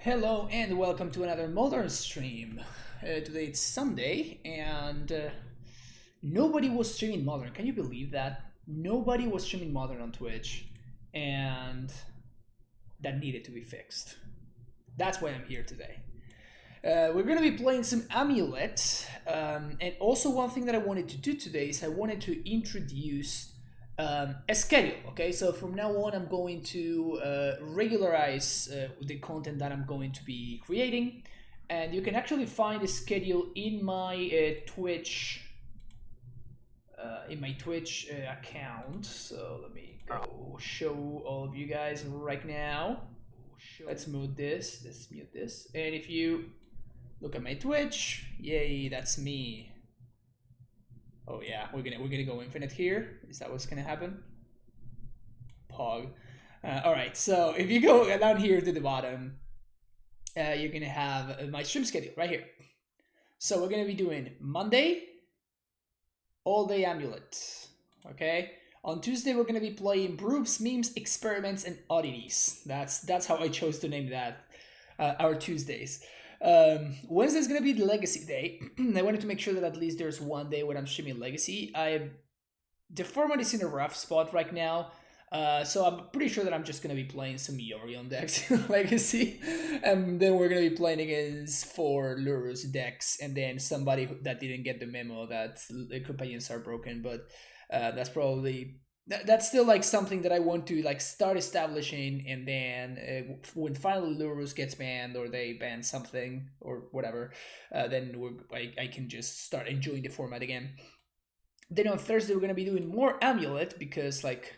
Hello and welcome to another Molten stream. Today it's Sunday and nobody was streaming Modern. Can you believe that? Nobody was streaming Modern on Twitch and that needed to be fixed. That's why I'm here today. We're going to be playing some Amulet, and also one thing that I wanted to do today is I wanted to introduce a schedule. Okay, so from now on I'm going to regularize the content that I'm going to be creating, and you can actually find the schedule in my Twitch account. So let me go show all of you guys right now. Let's mute this. Let's mute this. And if you look at my Twitch, yay, that's me. Oh yeah, we're gonna go infinite here. Is that what's gonna happen? Pog. All right. So if you go down here to the bottom, you're gonna have my stream schedule right here. So we're gonna be doing Monday, all day Amulet. Okay. On Tuesday we're gonna be playing Brews, Memes, Experiments, and Oddities. That's how I chose to name that our Tuesdays. Wednesday's gonna be the Legacy Day. I wanted to make sure that at least there's one day when I'm streaming Legacy. The format is in a rough spot right now, so I'm pretty sure that I'm just gonna be playing some Yorion decks in Legacy, and then we're gonna be playing against 4 Lurrus decks, and then somebody that didn't get the memo that the companions are broken. But that's probably that's still like something that I want to like start establishing, and then when finally Lurrus gets banned or they ban something or whatever, then I can just start enjoying the format again. Then on Thursday we're gonna be doing more Amulet because like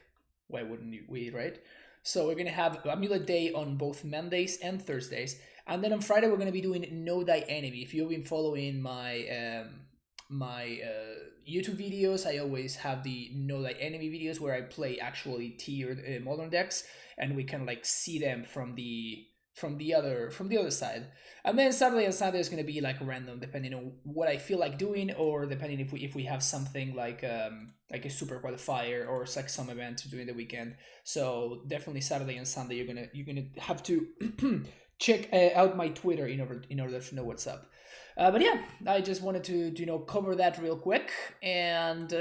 why wouldn't we, right? So we're gonna have Amulet Day on both Mondays and Thursdays, and then on Friday we're gonna be doing Know Thy Enemy. If you've been following my YouTube videos, I always have the Know Thy Enemy videos where I play actually tiered modern decks, and we can like see them from the other side. And then Saturday and Sunday is going to be like random, depending on what I feel like doing, or depending if we have something like a super qualifier or like some event during the weekend. So definitely Saturday and Sunday you're gonna have to check out my Twitter in order to know what's up. But yeah, I just wanted to cover that real quick and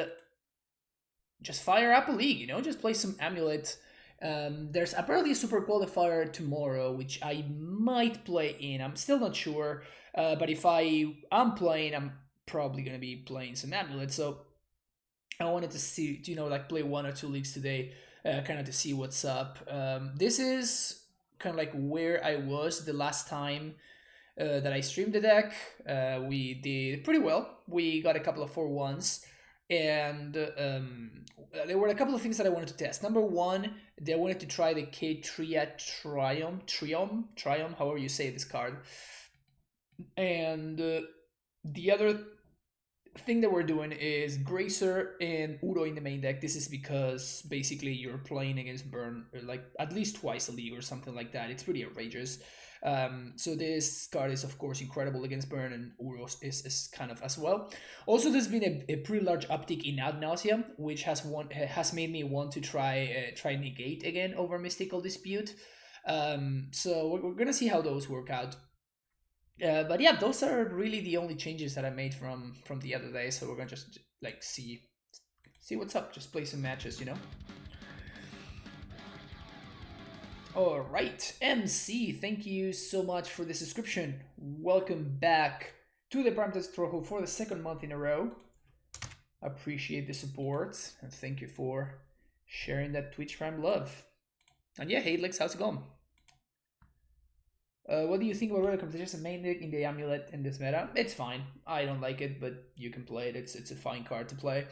just fire up a league. Just play some Amulet. There's apparently a super qualifier tomorrow, which I might play in. I'm still not sure, but if I'm playing, I'm probably gonna be playing some Amulet. So I wanted to see, like play 1 or 2 leagues today, kind of to see what's up. This is kind of like where I was the last time that I streamed the deck. We did pretty well. We got a couple of 4-1s. And there were a couple of things that I wanted to test. Number one, I wanted to try the Ketria Triome, however you say this card. And the other thing that we're doing is Gracer and Uro in the main deck. This is because basically you're playing against Burn like at least twice a league or something like that. It's pretty outrageous. So this card is of course incredible against Burn, and Uro is kind of as well. Also, there's been a pretty large uptick in Ad Nauseam, which has made me want to try Negate again over Mystical Dispute. So we're gonna see how those work out. But yeah, those are really the only changes that I made from the other day. So we're gonna just like see what's up. Just play some matches. All right, MC, thank you so much for the subscription. Welcome back to the Prime Test Trojo for the 2nd month in a row. Appreciate the support and thank you for sharing that Twitch Prime love. And yeah, hey Lex, how's it going? What do you think about roller competition main deck in the Amulet in this meta? It's fine. I don't like it, but you can play it. It's a fine card to play.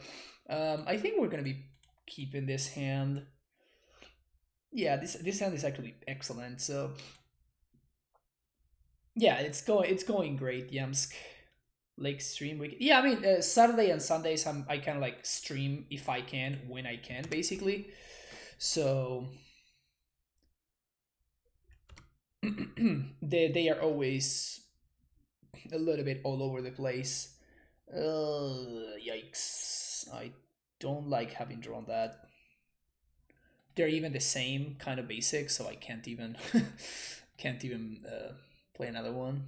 I think we're gonna be keeping this hand. Yeah, this hand is actually excellent. So yeah, it's going great. Yamsk, like stream week. Yeah, I mean Saturday and Sundays I kind of like stream if I can when I can basically. So they are always a little bit all over the place. Yikes! I don't like having drawn that. They're even the same kind of basic, so I can't even Can't even play another one.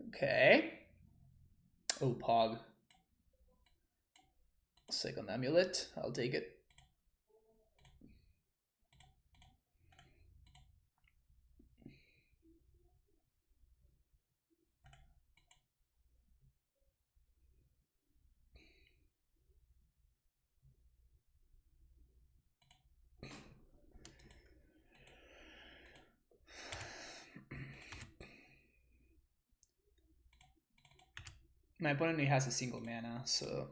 Okay. Oh, Pog. Second amulet. I'll take it. My opponent only has a single mana, so...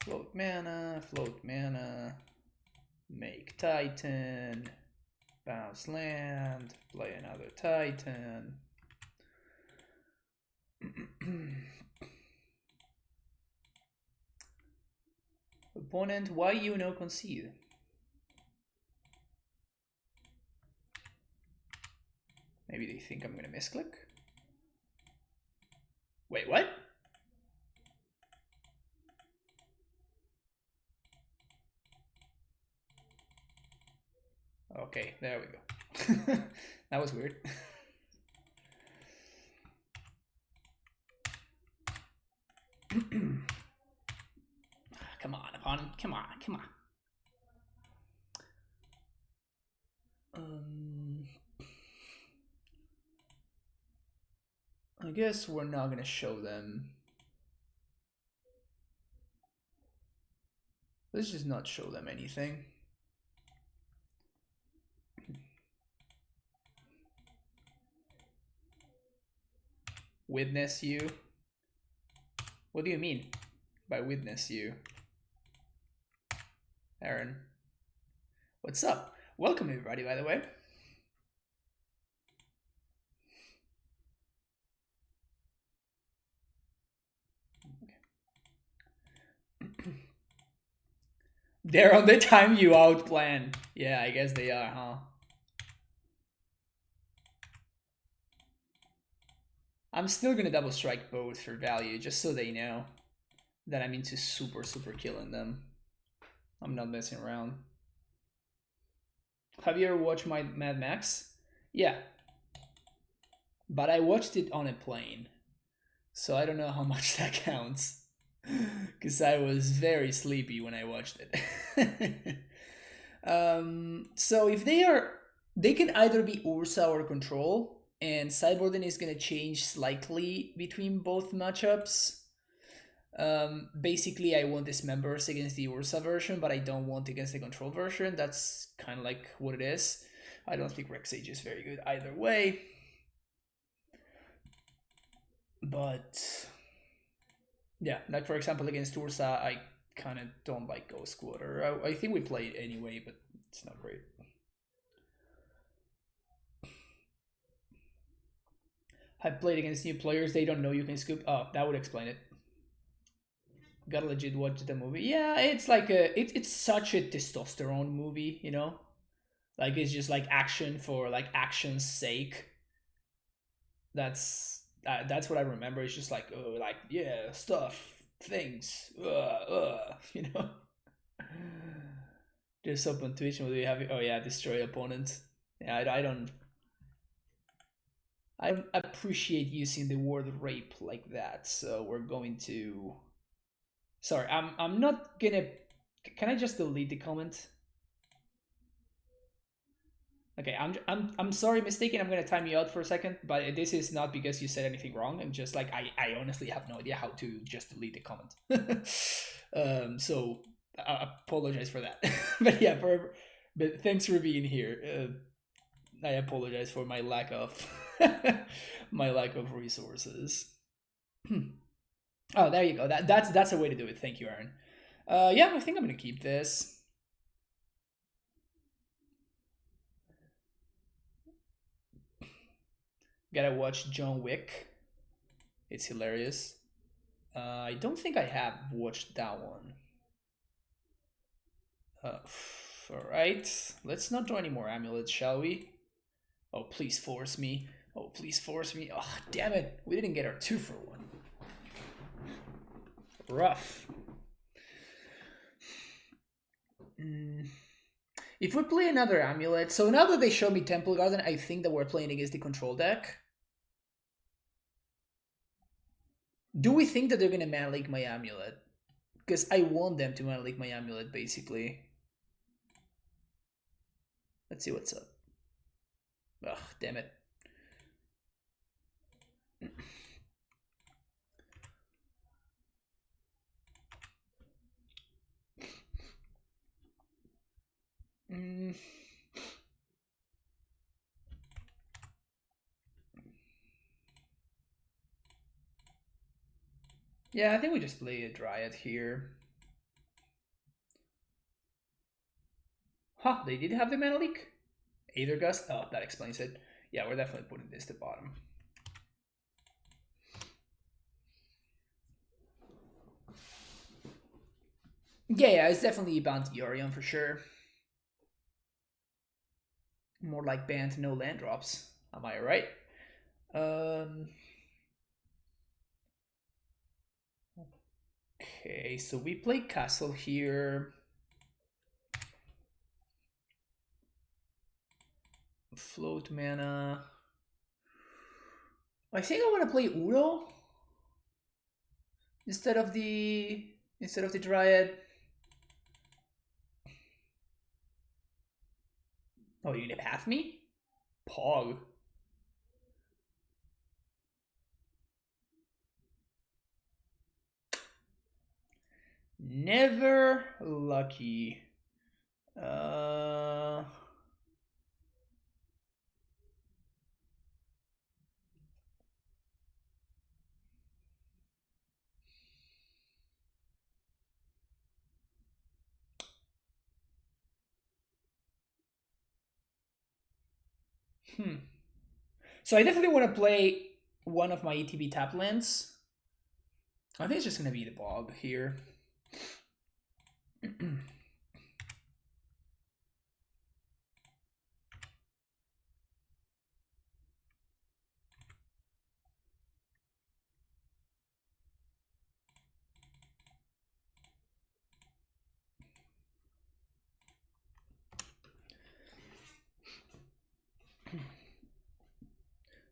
Float mana, make Titan, bounce land, play another Titan. Opponent, why you no concede? Maybe they think I'm gonna misclick. Wait, what? Okay, there we go. That was weird. Come on, opponent. Come on, come on. I guess we're not gonna show them. Let's just not show them anything. Witness you? What do you mean by witness you? Aaron. What's up? Welcome everybody, by the way. They're on the time you out plan. Yeah, I guess they are, huh? I'm still gonna double strike both for value, just so they know that I'm into super killing them. I'm not messing around. Have you ever watched my Mad Max? Yeah. But I watched it on a plane. So I don't know how much that counts. Because I was very sleepy when I watched it. So if they can either be Ursa or Control, and sideboarding is going to change slightly between both matchups. Basically, I want Dismembers against the Ursa version, but I don't want against the Control version. That's kind of like what it is. I don't think Rex Age is very good either way. But yeah, like for example, against Ursa, I kind of don't like Ghost Quarter. I think we play it anyway, but it's not great. I played against new players, they don't know you can scoop. Oh, that would explain it. Gotta legit watch the movie. Yeah, it's like it's such a testosterone movie, you know? Like it's just like action for like action's sake. That's what I remember. It's just like like yeah, stuff, things, you know. Just up on Twitch, what do you have? Oh yeah, destroy opponent. Yeah, I don't appreciate using the word rape like that. So we're going to. Sorry, I'm not gonna. Can I just delete the comment? Okay, I'm sorry, mistaken. I'm gonna time you out for a second, but this is not because you said anything wrong. I'm just like I honestly have no idea how to just delete the comment. So I apologize for that. But yeah, but thanks for being here. I apologize for my lack of my lack of resources. Oh, there you go. That's a way to do it. Thank you, Aaron. Yeah, I think I'm gonna keep this. Gotta watch John Wick. It's hilarious. I don't think I have watched that one. Alright, let's not draw any more amulets, shall we? Oh, please force me. Oh, please force me. Oh, damn it. We didn't get our 2-for-1. Rough. If we play another amulet, so now that they show me Temple Garden, I think that we're playing against the control deck. Do we think that they're gonna mana leak my amulet? Because I want them to mana leak my amulet, basically. Let's see what's up. Ugh, damn it. Yeah, I think we just play a Dryad here. Huh, they did have the mana leak? Aether Gust? Oh, that explains it. Yeah, we're definitely putting this to bottom. Yeah, it's definitely Bant Yorion for sure. More like Bant, no land drops. Am I right? Okay, so we play Castle here. Float mana. I think I want to play Uro instead of the Dryad. Oh, you're gonna path me? Pog. Never lucky. So I definitely want to play one of my ETB tap lands. I think it's just gonna be the Bog here.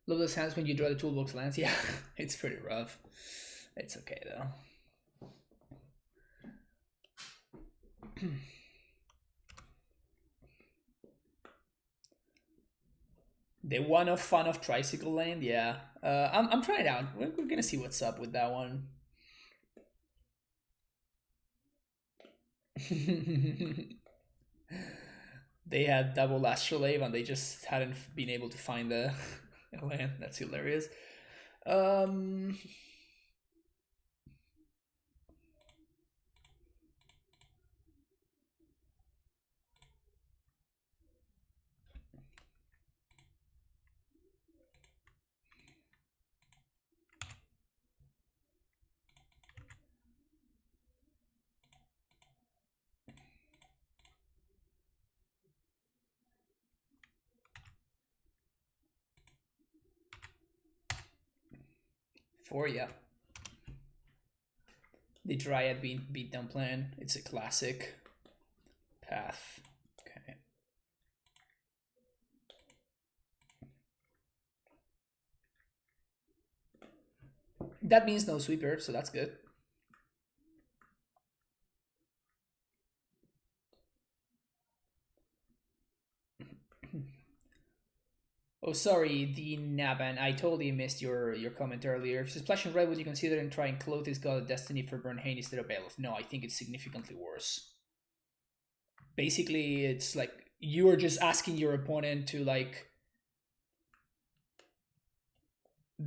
Love those hands when you draw the toolbox lands. Yeah, it's pretty rough. It's okay though. The one of fun of Tricycle Land, yeah. I'm trying it out. We're gonna see what's up with that one. They had double Astrolabe and they just hadn't been able to find the land. That's hilarious. Four, yeah. The Dryad beatdown plan. It's a classic path. Okay. That means no sweeper, so that's good. Oh, sorry, the Naban. I totally missed your comment earlier. If it's splashing red, would you consider and try and clothe his god of destiny for Bernhain instead of Bailiff? No, I think it's significantly worse. Basically, it's like you are just asking your opponent to like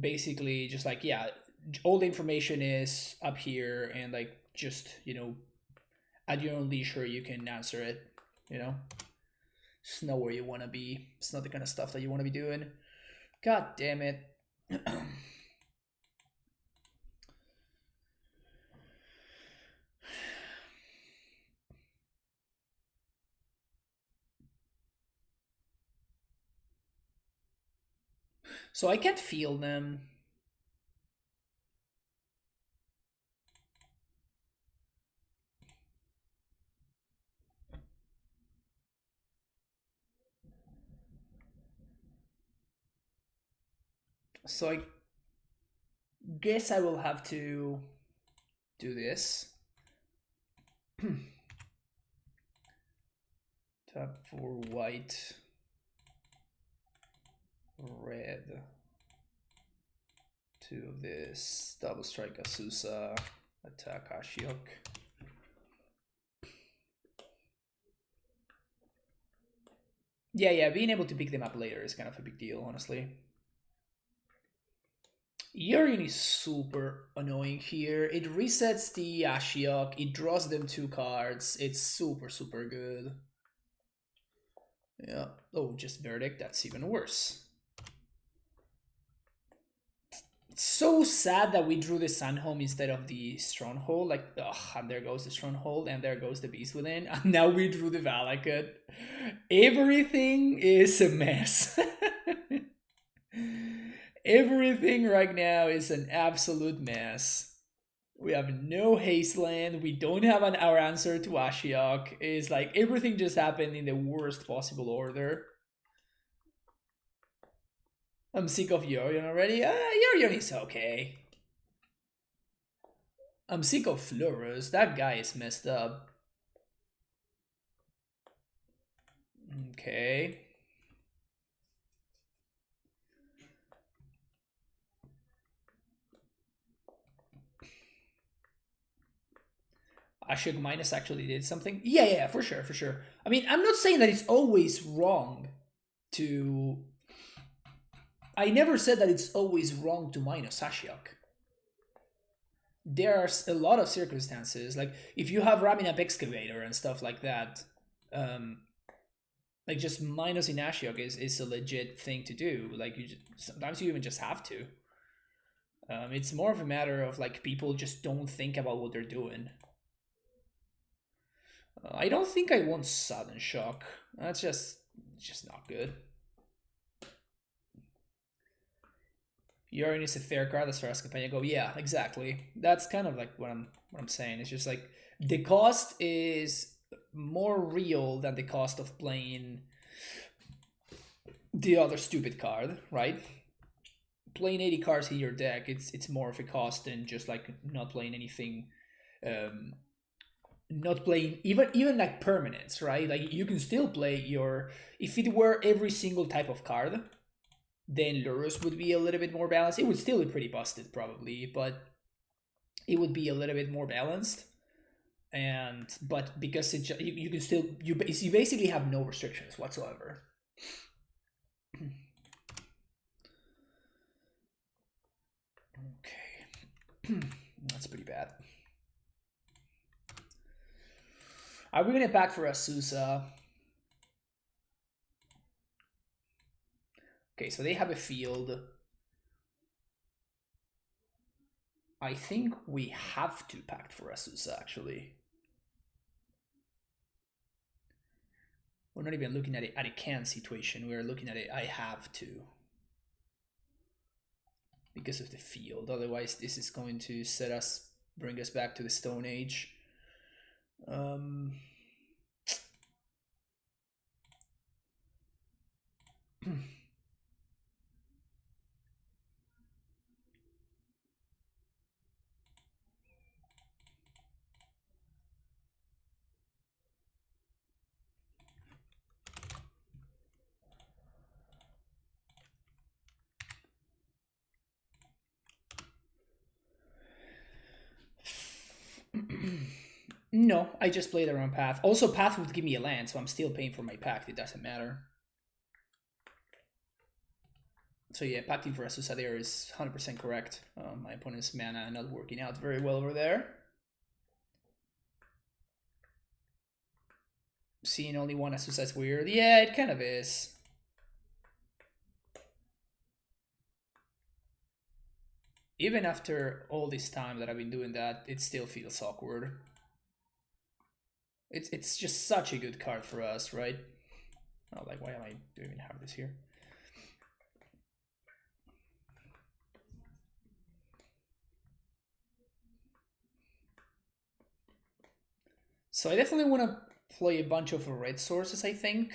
basically just like, yeah, all the information is up here and like just, you know, at your own leisure you can answer it, you know. It's not where you want to be. It's not the kind of stuff that you want to be doing. God damn it. So I can't feel them. So I guess I will have to do this. Tap for white, red. 2 of this, double strike Asusa, attack Ashiok. Yeah, being able to pick them up later is kind of a big deal, honestly. Yorion is super annoying here. It resets the Ashiok, it draws them 2 cards. It's super good. Yeah. Oh, just Verdict, that's even worse. It's so sad that we drew the Sunhome instead of the Stronghold. Like, ugh, and there goes the Stronghold, and there goes the Beast Within. And now we drew the Valakut. Everything is a mess. Everything right now is an absolute mess. We have no haste land. We don't have our answer to Ashiok. It's like everything just happened in the worst possible order. I'm sick of Yorion already. Yorion is okay. I'm sick of Lurrus. That guy is messed up. Okay. Ashiok minus actually did something. Yeah, for sure. I mean, I'm not saying that it's always wrong to... I never said that it's always wrong to minus Ashiok. There are a lot of circumstances, like if you have ramming up Excavator and stuff like that, like just minusing Ashiok is a legit thing to do. Like sometimes you even just have to. It's more of a matter of like people just don't think about what they're doing. I don't think I want Sudden Shock. That's just not good. Yorion is a fair card as far as Campania go. Yeah, exactly. That's kind of like what I'm saying. It's just like the cost is more real than the cost of playing the other stupid card, right? Playing 80 cards in your deck, it's more of a cost than just like not playing anything. Not playing even like permanents, right? Like you can still play your... If it were every single type of card, then Lurrus would be a little bit more balanced. It would still be pretty busted probably, but it would be a little bit more balanced. But because you can still you basically have no restrictions whatsoever. Okay. That's pretty bad. Are we gonna pack for Asusa? Okay, so they have a field. I think we have to pact for Asusa, actually. We're not even looking at it at a can situation. We're looking at it, I have to. Because of the field. Otherwise, this is going to bring us back to the Stone Age. No, I just played around Path. Also, Path would give me a land, so I'm still paying for my pact. It doesn't matter. So yeah, pacting for Asusa there is 100% correct. My opponent's mana not working out very well over there. Seeing only one Asusa is weird. Yeah, it kind of is. Even after all this time that I've been doing that, it still feels awkward. It's just such a good card for us, right? Oh, like, why am I even have this here? So I definitely want to play a bunch of red sources, I think.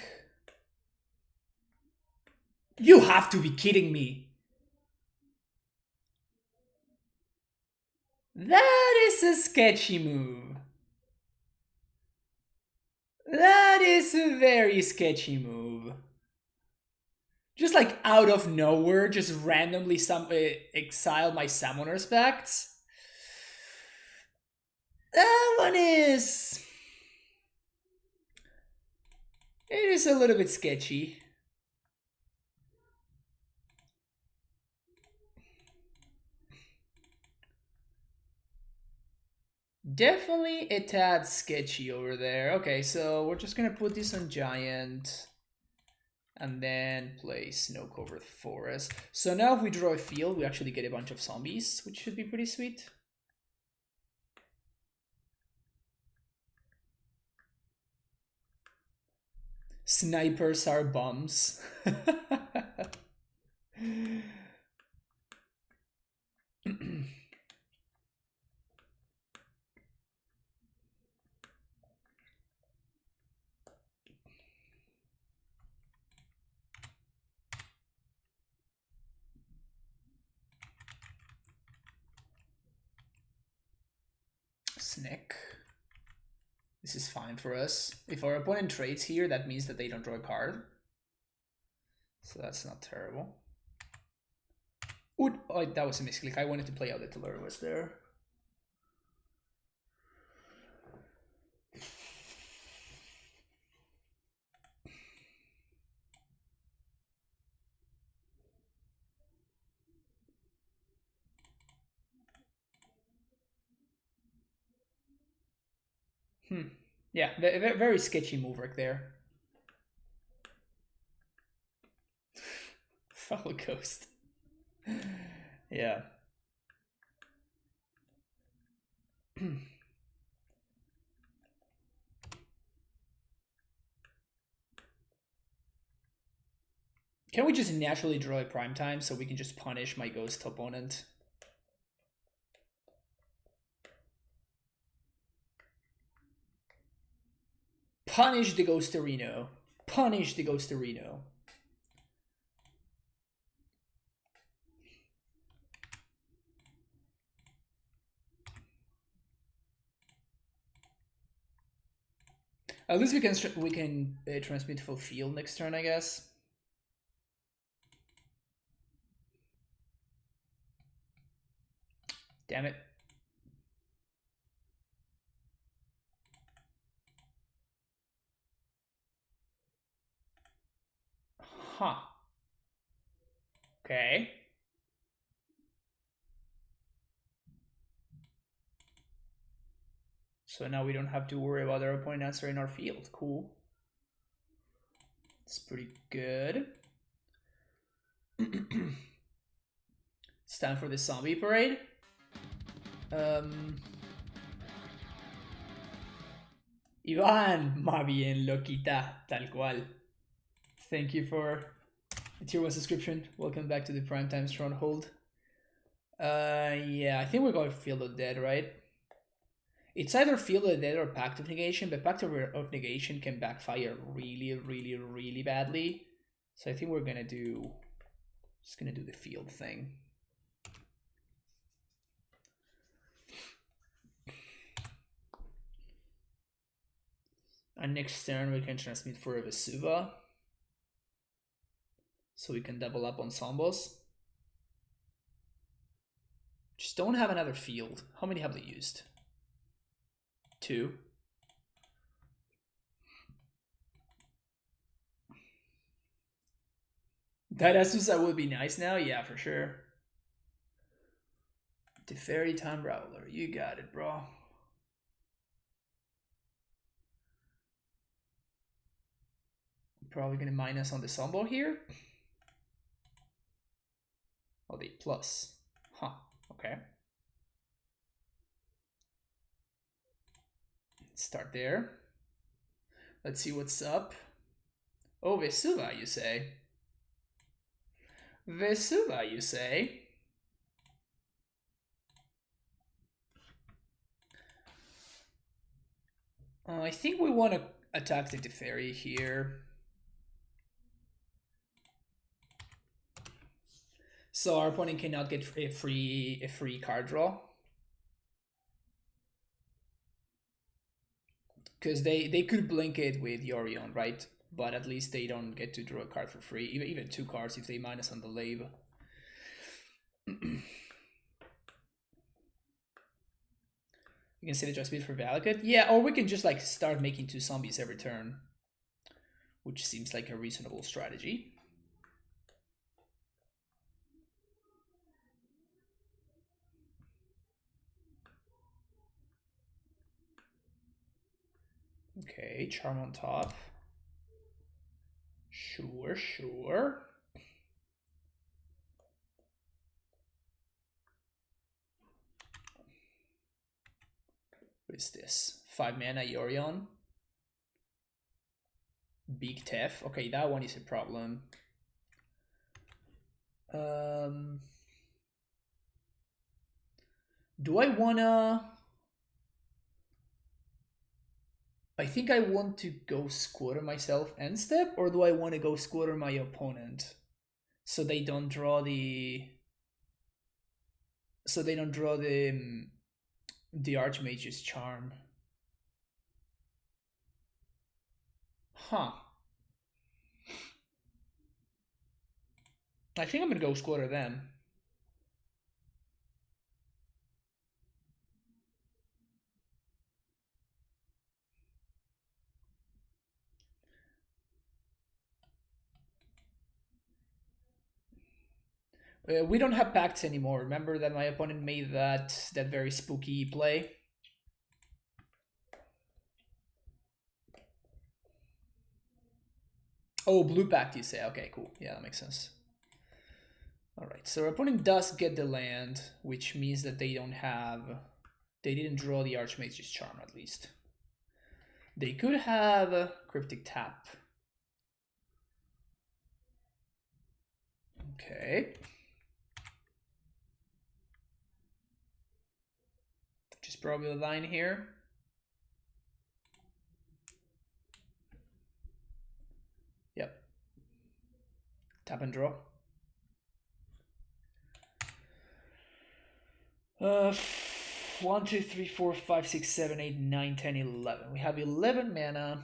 You have to be kidding me. That is a sketchy move. That is a very sketchy move. Just like out of nowhere, just randomly exile my summoner's pacts. That one is... It is a little bit sketchy. Definitely a tad sketchy over there. Okay, so we're just gonna put this on Giant. And then play Snow-Covered Forest. So now if we draw a field, we actually get a bunch of zombies, which should be pretty sweet. Snipers are bums. Snick. This is fine for us. If our opponent trades here, that means that they don't draw a card. So that's not terrible. Ooh, oh, that was a misclick. I wanted to play out the Lurrus there. Yeah, very sketchy move right there. Follow Ghost. Yeah. Can we just naturally draw a prime time so we can just punish my ghost opponent? Punish the Ghosterino. Punish the Ghosterino. At least we can transmit full field next turn, I guess. Damn it. Huh. Okay. So now we don't have to worry about our opponent answering our field. Cool. It's pretty good. It's time for the zombie parade. Iván, más bien, loquita, tal cual. Thank you for a tier 1 subscription. Welcome back to the Primetime Stronghold. Yeah, I think we're going to Field of Dead, right? It's either Field of Dead or Pact of Negation, but Pact of Negation can backfire really, really, really badly. So I think we're gonna do... Just gonna do the field thing. And next turn we can transmit for a Vesuva. So we can double up ensembles. Just don't have another field. How many have they used? 2. That Asusa would be nice now? Yeah, for sure. The Fairy Time Rattler. You got it, bro. Probably gonna minus on the Sumbo here. Oh, they plus. Huh, okay. Start there. Let's see what's up. Oh, Vesuva, you say? Vesuva, you say? I think we want to attack the Teferi here. So our opponent cannot get a free card draw. Because they could blink it with Yorion, right? But at least they don't get to draw a card for free. Even 2 cards if they minus on the lave. You can save the draw speed for Valakut. Yeah, or we can just like start making 2 zombies every turn. Which seems like a reasonable strategy. Okay, charm on top. Sure, sure. What is this? 5 mana Yorion. Big Tef. Okay, that one is a problem. Do I wanna... I think I want to go squatter myself end step, or do I want to go squatter my opponent so they don't draw the the Archmage's Charm? Huh. I think I'm gonna go squatter them. We don't have pacts anymore. Remember that my opponent made that very spooky play? Oh, blue pact you say. Okay, cool. Yeah, that makes sense. Alright, so our opponent does get the land, which means that they don't have... They didn't draw the Archmage's Charm, at least. They could have Cryptic Tap. Okay. Just probably a line here. Yep. Tap and draw. 1, 2, 3, 4, 5, 6, 7, 8, 9, 10, 11. We have 11 mana.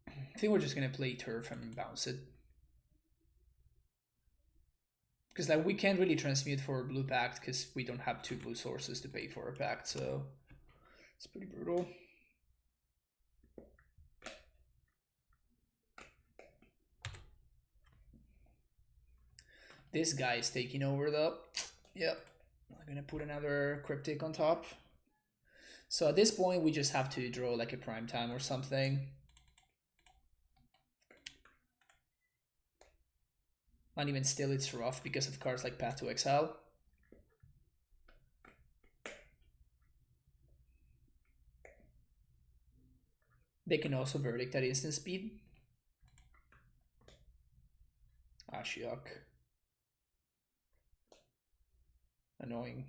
I think we're just gonna play turf and bounce it. Because like we can't really transmute for a blue pact because we don't have 2 blue sources to pay for a pact, so it's pretty brutal. This guy is taking over though. Yep. I'm gonna put another cryptic on top. So at this point we just have to draw like a prime time or something. And even still it's rough because of cards like Path to Exile. They can also verdict at instant speed. Ashiok. Annoying.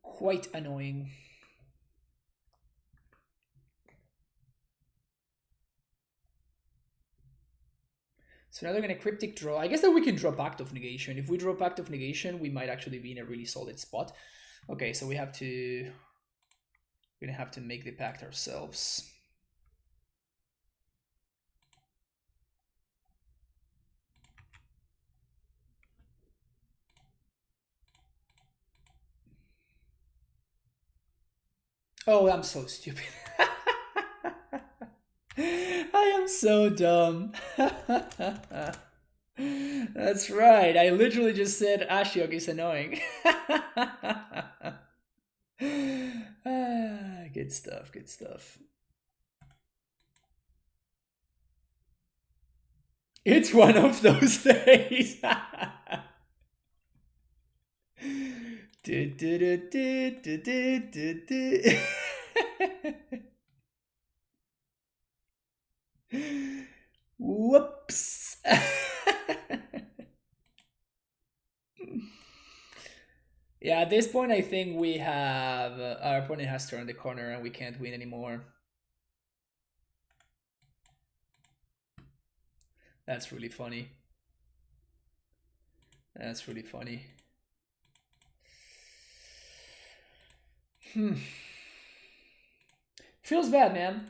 Quite annoying. So now they're going to cryptic draw. I guess that we can draw Pact of Negation. If we draw Pact of Negation, we might actually be in a really solid spot. Okay, so we have to... We're going to have to make the pact ourselves. Oh, I'm so stupid. I am so dumb. That's right. I literally just said Ashiok is annoying. Good stuff, good stuff. It's one of those days. Whoops. Yeah, at this point, I think we have our opponent has turned the corner and we can't win anymore. That's really funny. That's really funny. Feels bad, man.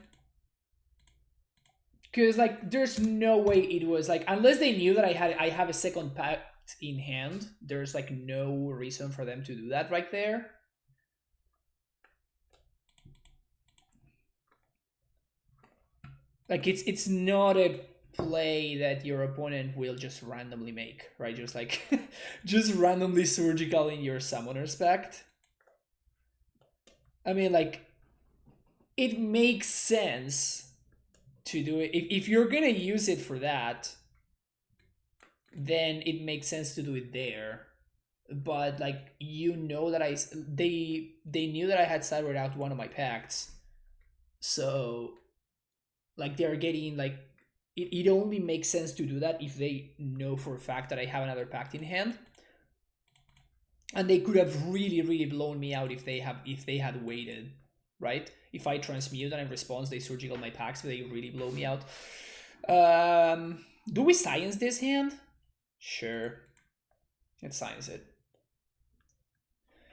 Because like, there's no way it was like, unless they knew that I have a second pact in hand. There's like no reason for them to do that right there. Like it's not a play that your opponent will just randomly make, right? Just like just randomly surgical in your summoner's pact. I mean, like, it makes sense to do it. If you're gonna use it for that, then it makes sense to do it there. But like, you know that they knew that I had cybered out one of my pacts, so like they're getting like it only makes sense to do that if they know for a fact that I have another pact in hand. And they could have really blown me out if they had waited, right? If I transmute and in response they surgical my packs, they really blow me out. Do we science this hand? Sure. Let's science it.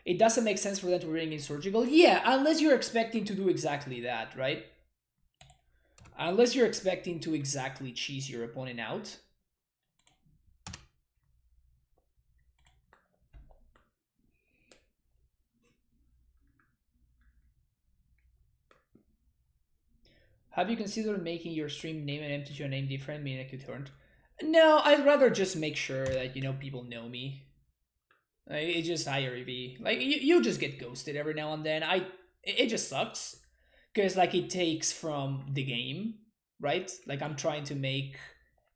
It doesn't make sense for them to bring in surgical. Yeah, unless you're expecting to do exactly that, right? Unless you're expecting to exactly cheese your opponent out. Have you considered making your stream name and empty your name different, meaning you turned? No, I'd rather just make sure that, you know, people know me. Like, it's just IRV. Like, you just get ghosted every now and then. It just sucks. Because, like, it takes from the game, right? Like, I'm trying to make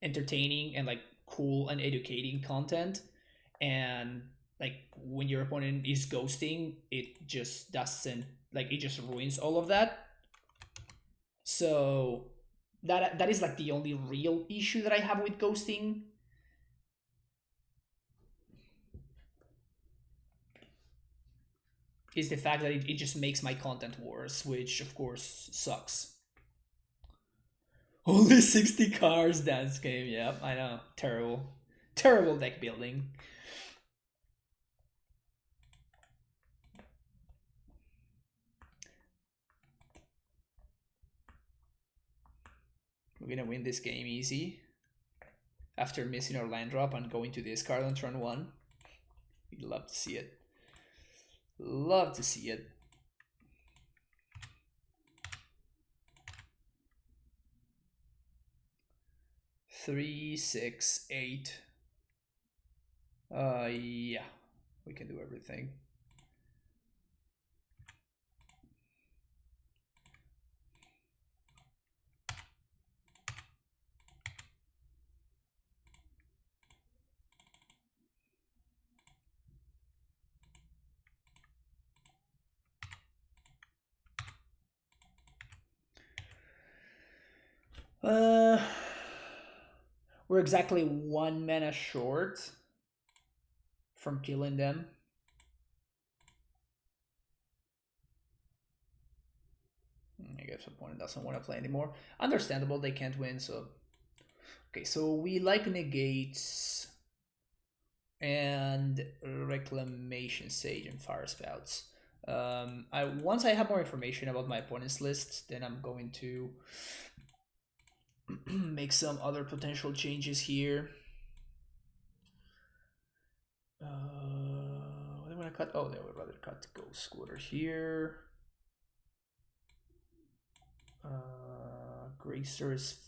entertaining and, like, cool and educating content. And, like, when your opponent is ghosting, it just doesn't, like, it just ruins all of that. So that is like the only real issue that I have with ghosting. Is the fact that it just makes my content worse, which of course sucks. Only 60 cars dance game, yep, I know. Terrible. Terrible deck building. We're gonna win this game easy. After missing our land drop and going to discard on turn 1. We'd love to see it. Love to see it. Three, 6, 8. Yeah. We can do everything. We're exactly 1 mana short from killing them. I guess the opponent doesn't want to play anymore. Understandable, they can't win, so... Okay, so we like negates and reclamation sage and fire spouts. Once I have more information about my opponent's list, then I'm going to make some other potential changes here. What do I want to cut? Oh, they would rather cut Ghost Squatter here. Gracer is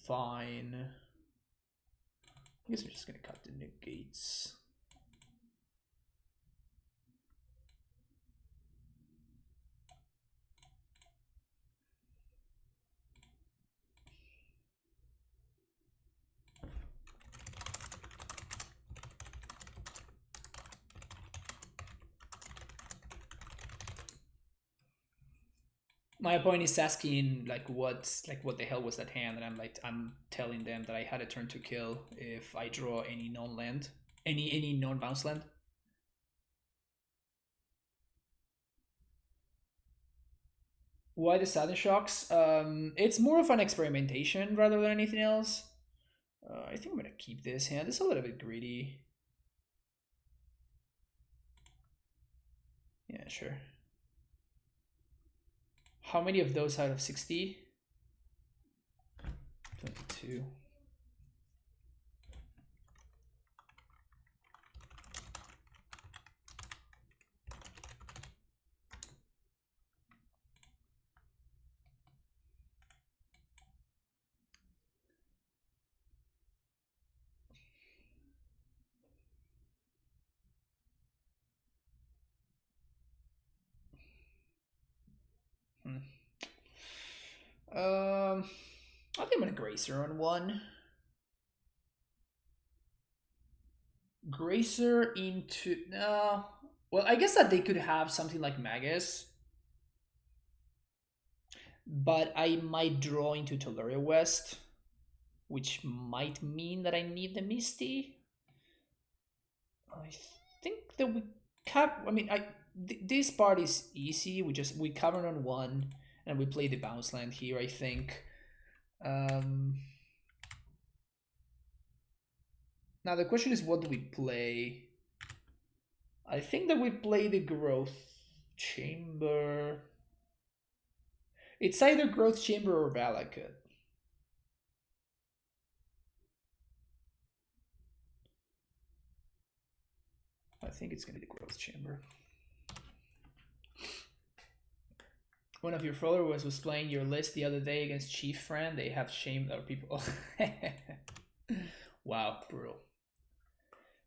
fine. I guess I'm just gonna cut the negates. My opponent is asking like what the hell was that hand, and I'm telling them that I had a turn to kill if I draw any non-land, any non-bounce land. Why the sudden shocks? It's more of an experimentation rather than anything else. I think I'm gonna keep this hand. It's a little bit greedy. Yeah, sure. How many of those out of 60? 22. I think I'm gonna Gracer on one. Gracer into no. Well, I guess that they could have something like Magus, but I might draw into Teleria West, which might mean that I need the Misty. I think that we I mean, this part is easy. We cover on one, and we play the bounce land here. I think. Now the question is, what do we play? I think that we play the Growth Chamber. It's either Growth Chamber or Valakut. I think it's gonna be the Growth Chamber. One of your followers was playing your list the other day against Chief Friend. They have shamed our people. Wow, brutal.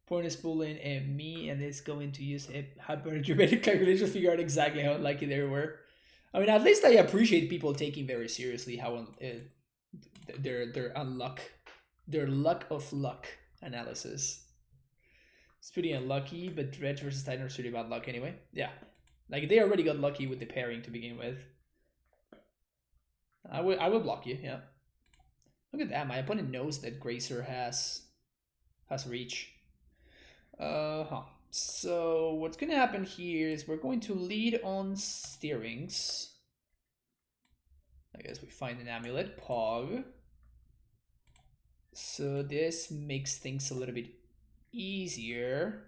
Point is pulling at me, and it's going to use a hyper-geometric calculation to figure out exactly how unlucky they were. I mean, at least I appreciate people taking very seriously how their unluck, their luck of luck analysis. It's pretty unlucky, but Dredge versus Titan is really bad luck anyway. Yeah, like they already got lucky with the pairing to begin with. I will block you. Yeah. Look at that. My opponent knows that Gracer has reach. So what's gonna happen here is we're going to lead on steerings. I guess we find an amulet, Pog. So this makes things a little bit easier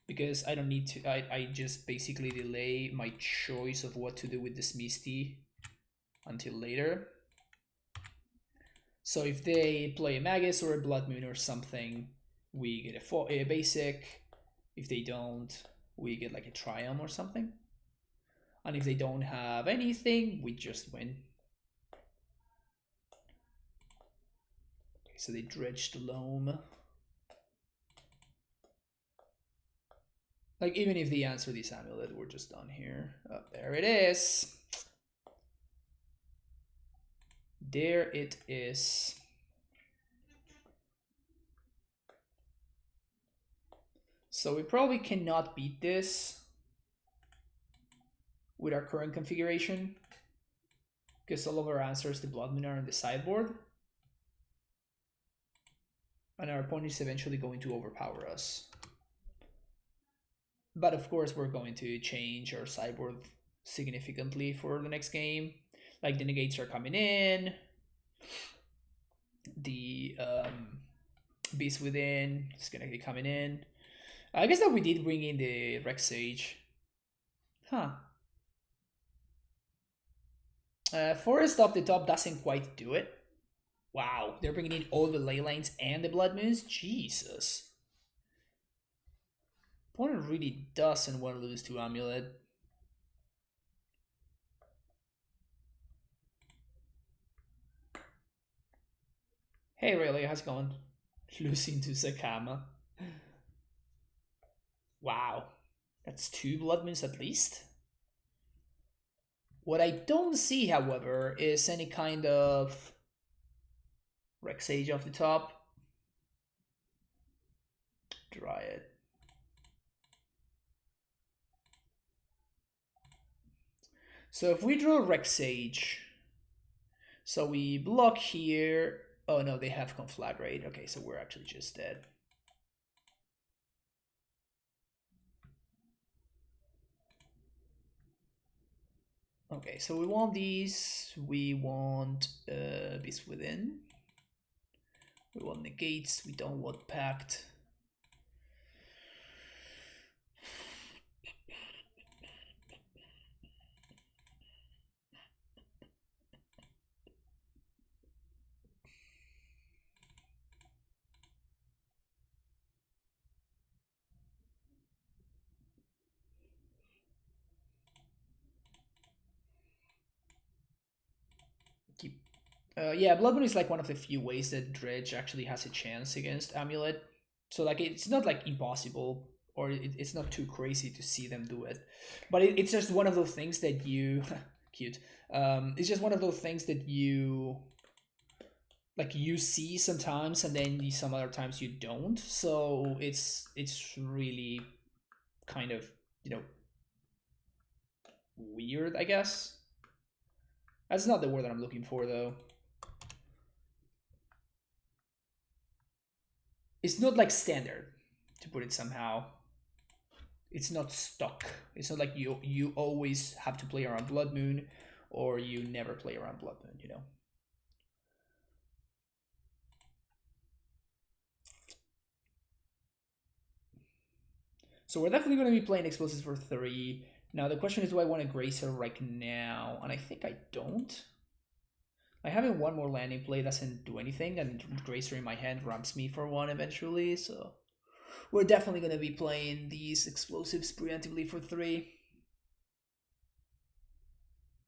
because I don't need to, I just basically delay my choice of what to do with this Misty until later. So if they play a Magus or a Blood Moon or something, we get a basic. If they don't, we get like a Triome or something. And if they don't have anything, we just win. Okay, so they dredged the loam. Like, even if they answer this amulet, we're just done here. Oh, there it is. There it is. So we probably cannot beat this with our current configuration because all of our answers to Blood Moon are on the sideboard. And our opponent is eventually going to overpower us. But of course, we're going to change our sideboard significantly for the next game. Like the negates are coming in. The Beast Within is going to be coming in. I guess that we did bring in the Rex Sage. Huh. Forest off the top doesn't quite do it. Wow, they're bringing in all the ley lines and the Blood Moons? Jesus. Opponent really doesn't want to lose to Amulet. Hey Riley, how's it going? Losing to Sakama. Wow, that's 2 Blood Moons at least. What I don't see, however, is any kind of Rex Sage off the top. Dry it. So if we draw Rex Sage, so we block here. Oh no, they have Conflagrate. Okay, so we're actually just dead. Okay, so we want these. We want Beast Within. We want Negates. We don't want Pact. Yeah, Blood Moon is like one of the few ways that Dredge actually has a chance against Amulet. So like it's not like impossible, or it's not too crazy to see them do it, but it's just one of those things that you cute. It's just one of those things that you like you see sometimes, and then some other times you don't. So it's really kind of weird, I guess. That's not the word that I'm looking for though. It's not like standard, to put it somehow. It's not stuck. It's not like you always have to play around Blood Moon, or you never play around Blood Moon, you know. So we're definitely going to be playing explosives for 3. Now the question is, do I want a Gracer right now? And I think I don't. Like having one more landing play doesn't do anything, and Gracer in my hand ramps me for 1 eventually, so we're definitely going to be playing these explosives preemptively for 3.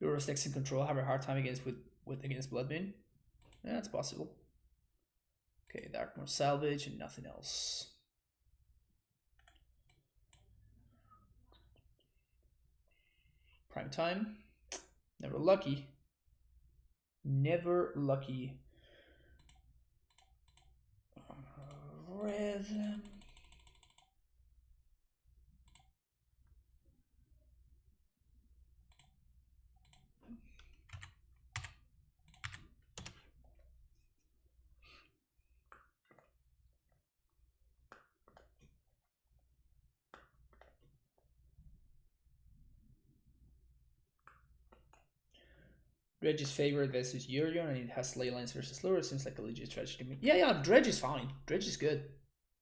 Lurrus decks in control have a hard time against Blood Moon. Yeah, that's possible. Okay, Darkmoor Salvage and nothing else. Prime time. Never lucky. Never lucky. Rhythm. Dredge's favorite versus Yorion, and it has Leylines versus Lurrus. Seems like a legit strategy to me. Yeah, Dredge is fine. Dredge is good.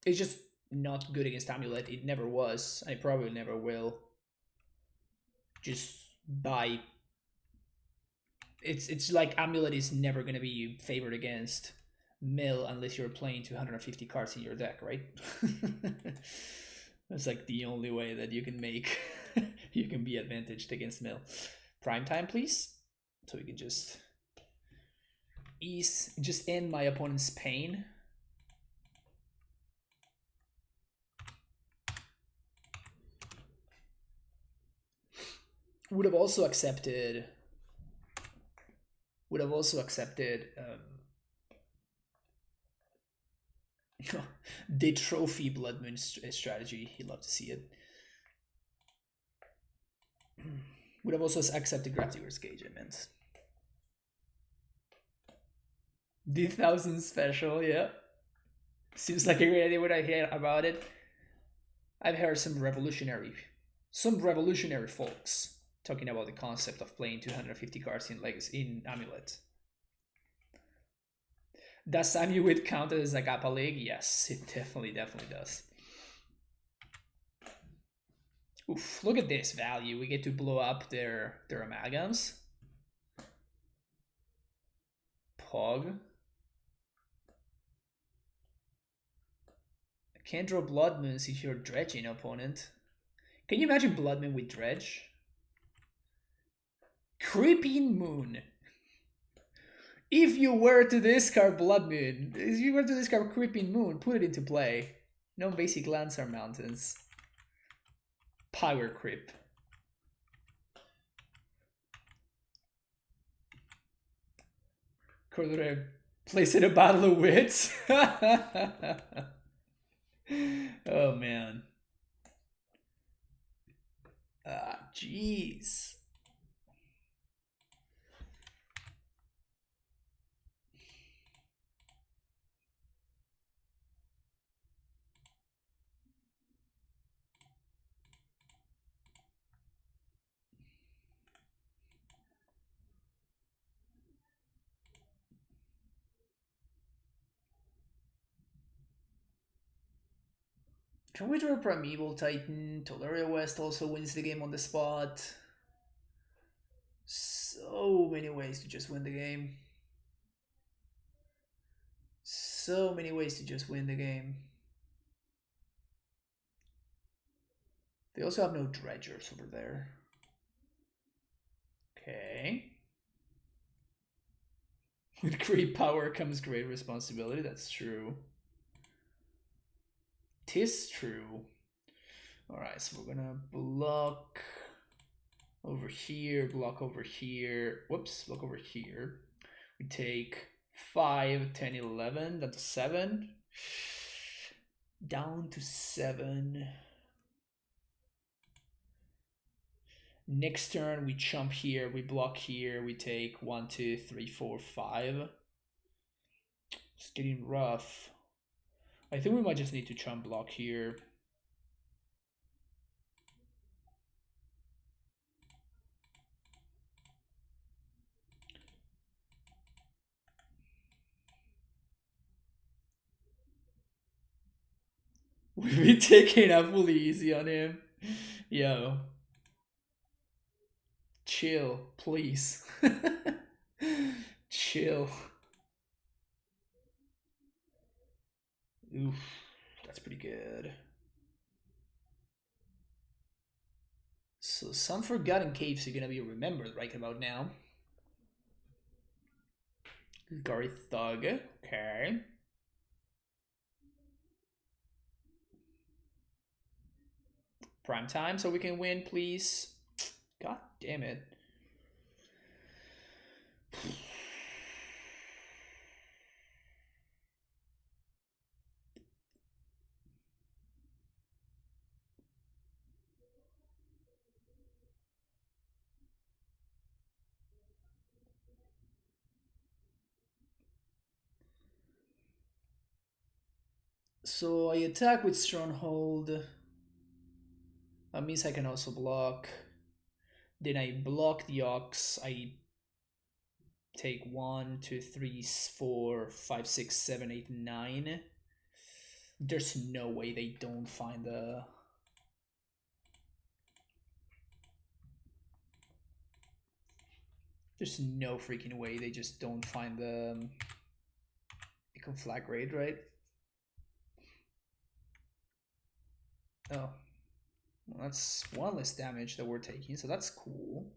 It's just not good against Amulet. It never was, and it probably never will. Just by... It's like Amulet is never going to be favored against Mill unless you're playing 250 cards in your deck, right? That's like the only way that you can make... you can be advantaged against Mill. Prime time, please. So we can just end my opponent's pain. Would have also accepted the trophy Blood Moon strategy. He'd love to see it. Would have also accepted Gravedigger's Cage, I meant. The 1000 special, yeah. Seems like a great idea what I hear about it. I've heard some revolutionary folks talking about the concept of playing 250 cards in Amulet. Does Amulet count as a Kappa League? Yes, it definitely does. Oof, look at this value. We get to blow up their amalgams. Pog. Can't draw Blood Moons if you're dredging opponent. Can you imagine Blood Moon with Dredge? Creeping Moon. If you were to discard Blood Moon, if you were to discard Creeping Moon, put it into play. No basic lands are mountains. Power Creep. Cordura plays in a Battle of Wits. Oh man. Ah, jeez. Can we draw Primeval Titan? Tolaria West also wins the game on the spot. So many ways to just win the game. So many ways to just win the game. They also have no dredgers over there. Okay. With great power comes great responsibility. That's true. 'Tis true. Alright, so we're gonna block over here, block over here. Whoops, block over here. We take 5, 10, 11, down to 7. Down to 7. Next turn, we jump here, we block here, we take 1, 2, 3, 4, 5. It's getting rough. I think we might just need to jump block here. We've been taking up fully easy on him. Yo. Chill, please. Chill. Oof, that's pretty good. So some forgotten caves are gonna be remembered right about now. Gary Thug, okay. Prime time so we can win, please. God damn it. So I attack with Stronghold. That means I can also block. Then I block the Ox. I take 1, 2, 3, 4, 5, 6, 7, 8, 9. There's no way they don't find the... There's no freaking way they just don't find the conflagrate, right? Oh. Well, that's 1 less damage that we're taking, so that's cool.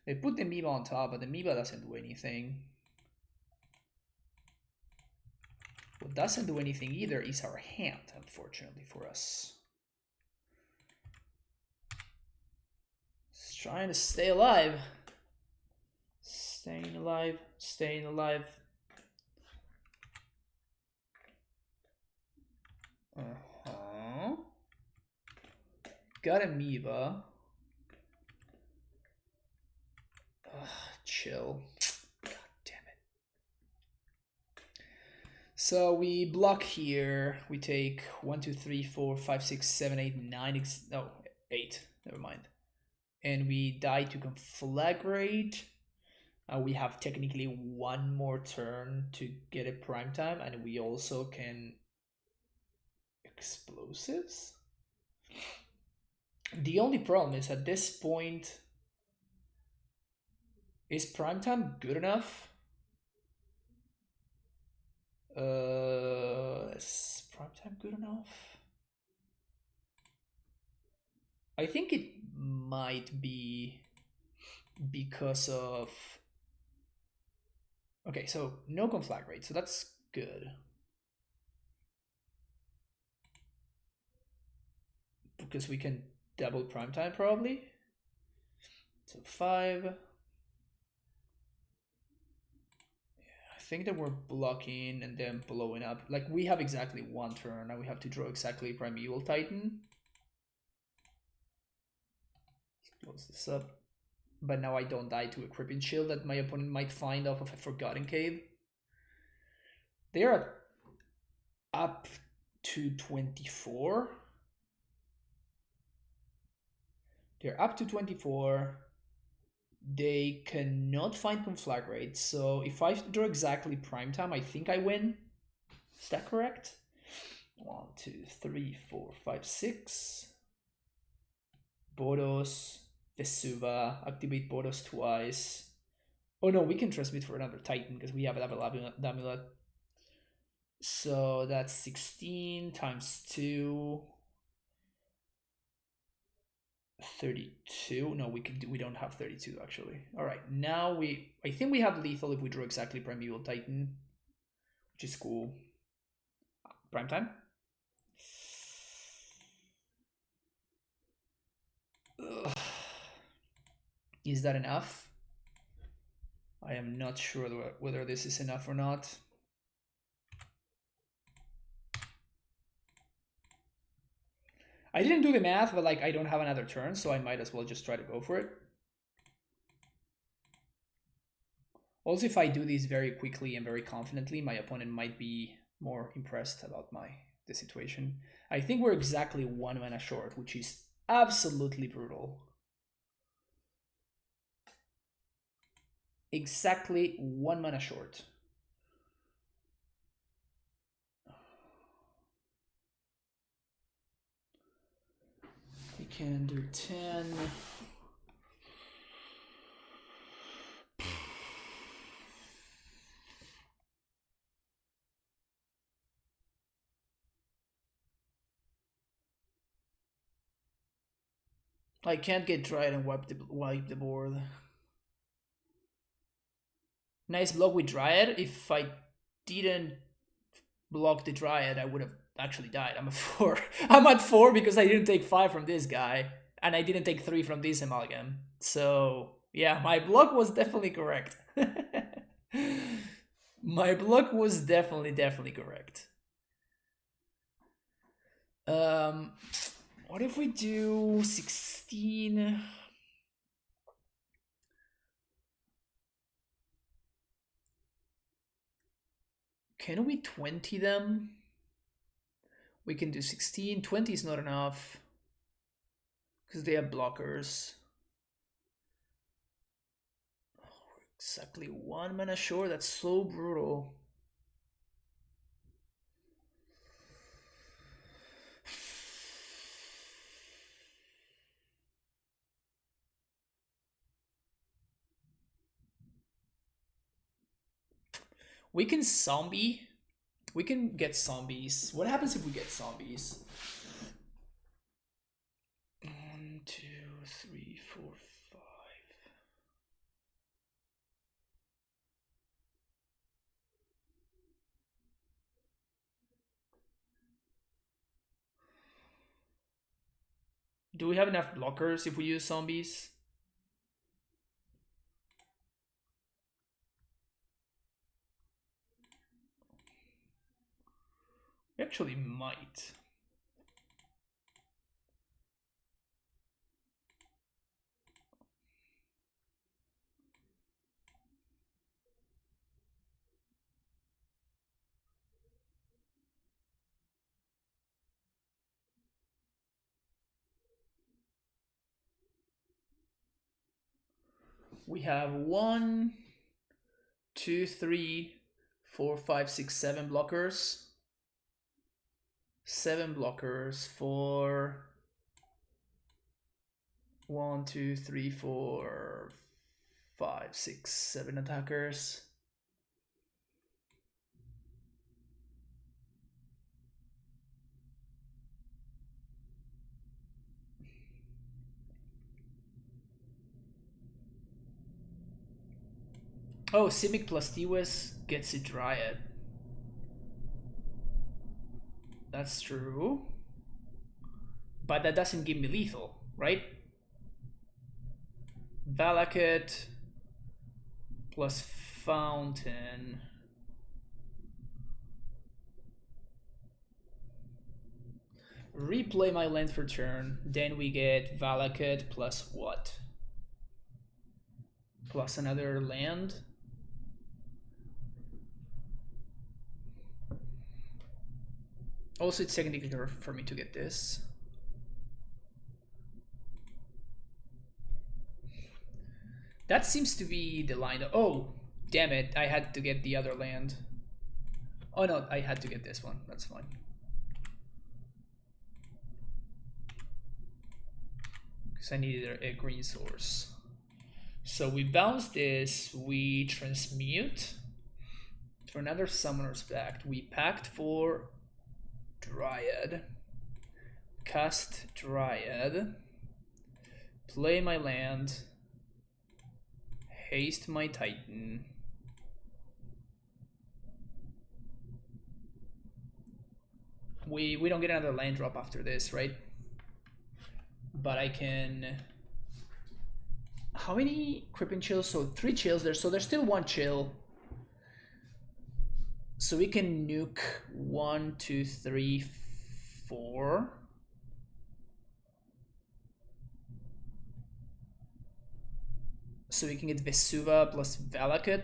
They put the Amoeba on top, but the Amoeba doesn't do anything. What doesn't do anything either is our hand, unfortunately for us. Just trying to stay alive. Staying alive, staying alive. Uh-huh. Got Amoeba. Chill. God damn it. So we block here. We take 1, 2, 3, 4, 5, 6, 7, 8, 9. No, 8. Never mind. And we die to conflagrate. We have technically 1 more turn to get a prime time, and we also can explosives. The only problem is at this point, is prime time good enough? Is prime time good enough? I think it might be because of... Okay, so no conflagrate, so that's good. Because we can double prime time probably. So 5. Yeah, I think that we're blocking and then blowing up. Like we have exactly 1 turn, now we have to draw exactly Primeval Titan. Let's close this up. But now I don't die to a Crippin Shield that my opponent might find off of a Forgotten Cave. They are up to 24. They're up to 24. They cannot find conflagrate. So if I draw exactly prime time, I think I win. Is that correct? 1, 2, 2, 3, 4, 5, 6. Boros, Vesuva, activate Boros twice. Oh no, we can transmit for another Titan because we have a level amulet. So that's 16 times 2. 32. No, we don't have 32 actually. All right, now I think we have lethal if we draw exactly Primeval Titan, which is cool. Prime time. Ugh. Is that enough? I am not sure whether this is enough or not. I didn't do the math, but like I don't have another turn, so I might as well just try to go for it. Also, if I do this very quickly and very confidently, my opponent might be more impressed about the situation. I think we're exactly 1 mana short, which is absolutely brutal. Exactly 1 mana short. We can do 10. I can't get Dryad and wipe the board. Nice block with Dryad. If I didn't block the Dryad, I would have actually died. I'm a 4. I'm at 4 because I didn't take 5 from this guy, and I didn't take 3 from this amalgam. So yeah, my block was definitely correct. My block was definitely correct. What if we do 16? Can we 20 them? We can do 16. 20 is not enough because they have blockers. Oh, exactly 1 mana short. That's so brutal. We can zombie. We can get zombies. What happens if we get zombies? 1, 2, 3, 4, 5. Do we have enough blockers if we use zombies? We actually might. We have 1, 2, 3, 4, 5, 6, 7 blockers. 7 blockers for 1, 2, 3, 4, 5, 6, 7 attackers. Oh, Simic plus Tiwis gets a Dryad. That's true. But that doesn't give me lethal, right? Valakut plus Fountain. Replay my land for turn. Then we get Valakut plus what? Plus another land. Also, it's technically for me to get this. That seems to be the line. Oh, damn it. I had to get the other land. Oh no, I had to get this one. That's fine. because I needed a green source. So we bounce this, we transmute for another Summoner's Pact. We pact for Dryad, cast Dryad, play my land, haste my Titan. We don't get another land drop after this, right? But I can... How many Crippling Chills? So 3 chills there, so there's still 1 chill. So we can nuke 1, 2, 3, 4. So we can get Vesuva plus Valakut.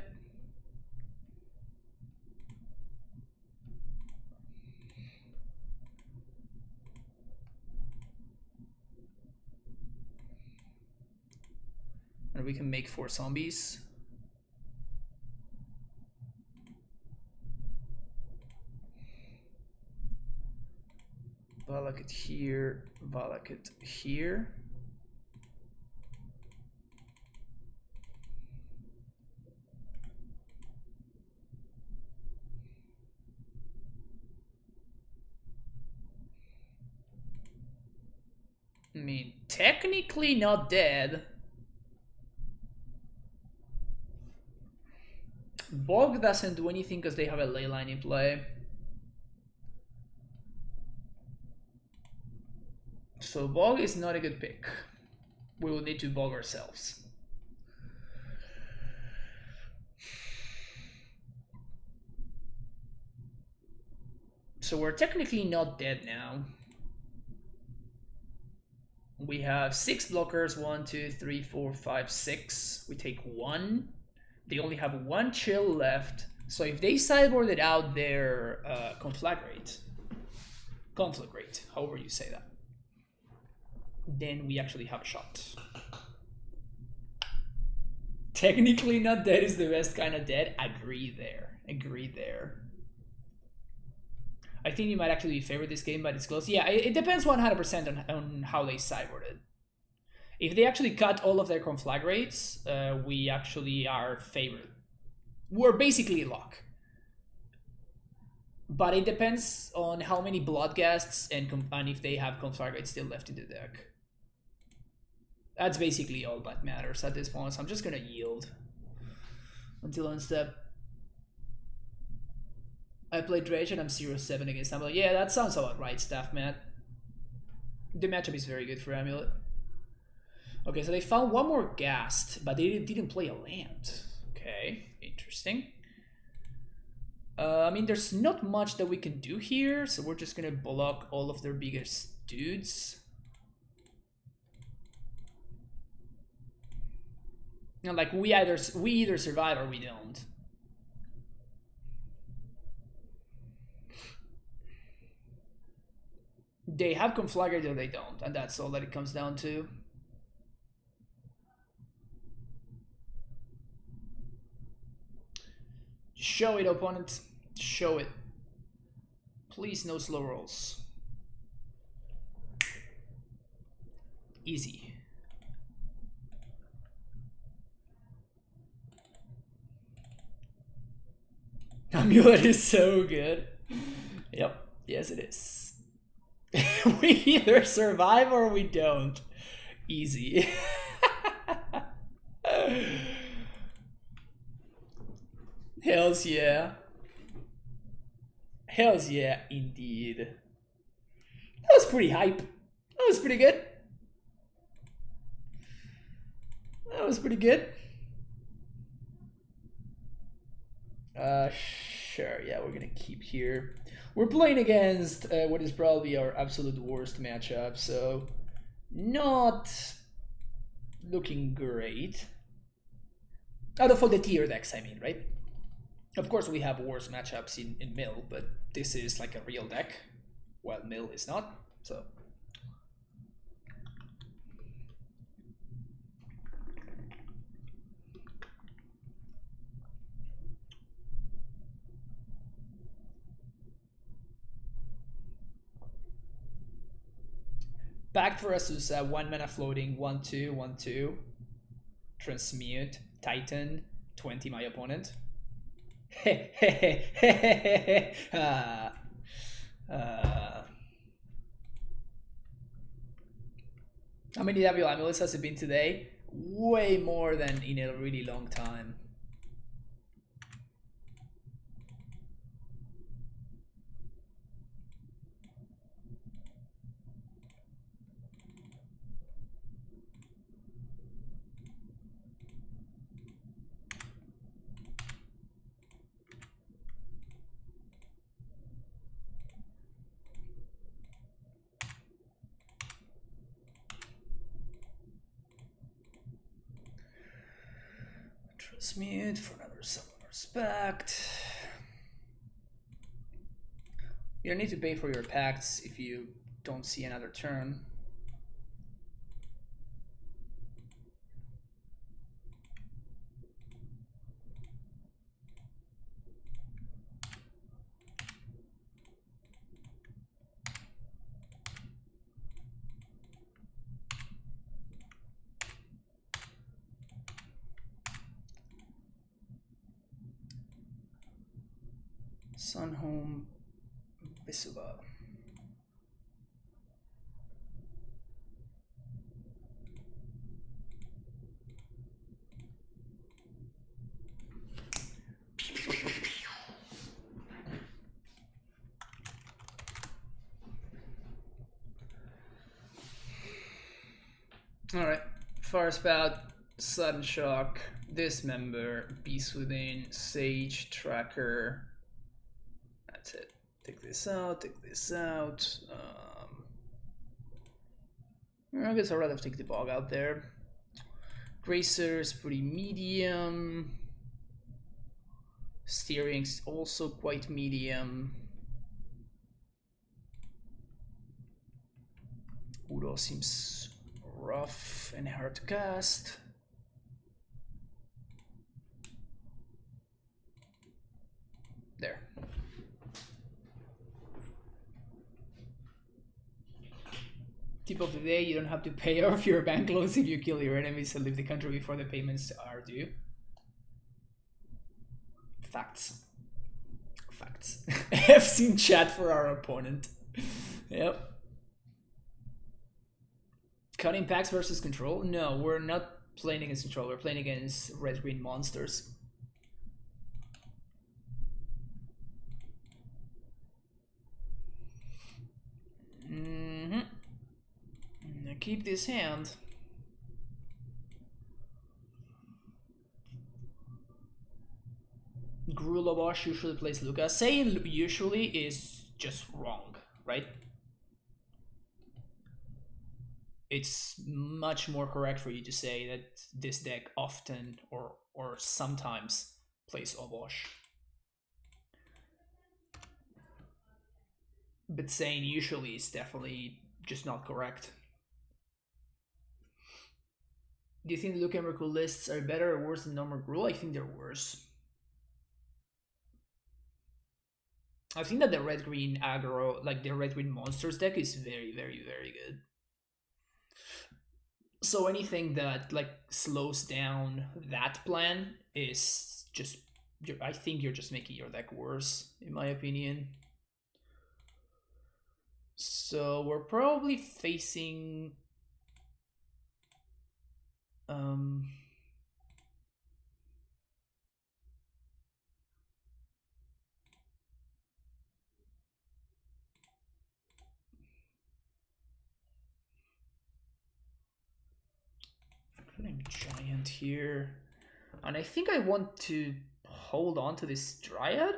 And we can make 4 zombies. Valakut here, Valakut here. I mean, technically not dead. Bog doesn't do anything because they have a ley line in play. So Bog is not a good pick. We will need to Bog ourselves. So we're technically not dead now. We have 6 blockers, 1, 2, 3, 4, 5, 6. We take 1. They only have 1 chill left. So if they sideboarded out their conflict rate, however you say that, then we actually have a shot. Technically not dead is the best kind of dead. Agree there. Agree there. I think you might actually favor this game, but it's close. Yeah, it depends 100% on how they sideboarded. If they actually cut all of their conflagrates, we actually are favored. We're basically lock. But it depends on how many Bloodghasts and if they have conflagrates still left in the deck. That's basically all that matters at this point, so I'm just gonna yield until end step. I play Dredge and I'm 0-7 against Amulet. Yeah, that sounds about right, Staff Matt. The matchup is very good for Amulet. Okay, so they found 1 more Ghast, but they didn't play a land. Okay, interesting. I mean, there's not much that we can do here, so we're just gonna block all of their biggest dudes. You know, like we either survive or we don't. They have conflagrate or they don't, and that's all that it comes down to. Show it, opponent. Show it. Please, no slow rolls. Easy. Amulet is so good. Yep. Yes, it is. We either survive or we don't. Easy. Hells yeah. Hells yeah, indeed. That was pretty hype. That was pretty good. That was pretty good. Sure, yeah, we're gonna keep here. We're playing against what is probably our absolute worst matchup, so not looking great. Out of all the tier decks, I mean, right? Of course, we have worse matchups in Mill, but this is like a real deck, while Mill is not, so. Pact for Asusa, 1 mana floating, 1/2, 1/2. Transmute, Titan, 20 my opponent. How many W amulets has it been today? Way more than in a really long time. Transmute for another Summoner's Pact. You don't need to pay for your pacts if you don't see another turn. Sunhome Bisuba. Alright, Fire Spout, Sudden Shock, Dismember, Beast Within, Sage, Tracker. That's it. Take this out, take this out. I guess I'd rather take the Bog out there. Gracer is pretty medium. Steering's also quite medium. Udo seems rough and hard to cast. There. Tip of the day, you don't have to pay off your bank loans if you kill your enemies and leave the country before the payments are due. Facts. Facts. F's in chat for our opponent. Yep. Cutting packs versus control? No, we're not playing against control. We're playing against red-green monsters. Now keep this hand. Gruul Obosh usually plays Luca. Saying usually is just wrong, right? It's much more correct for you to say that this deck often or sometimes plays Obosh. But saying usually is definitely just not correct. Do you think the Luca and Gruul lists are better or worse than normal Gruul? I think they're worse. I think that the red-green aggro, like the red-green monsters deck is very, very, very good. So anything that like slows down that plan is just, I think you're just making your deck worse, in my opinion. So we're probably facing Giant here, and I think I want to hold on to this Dryad.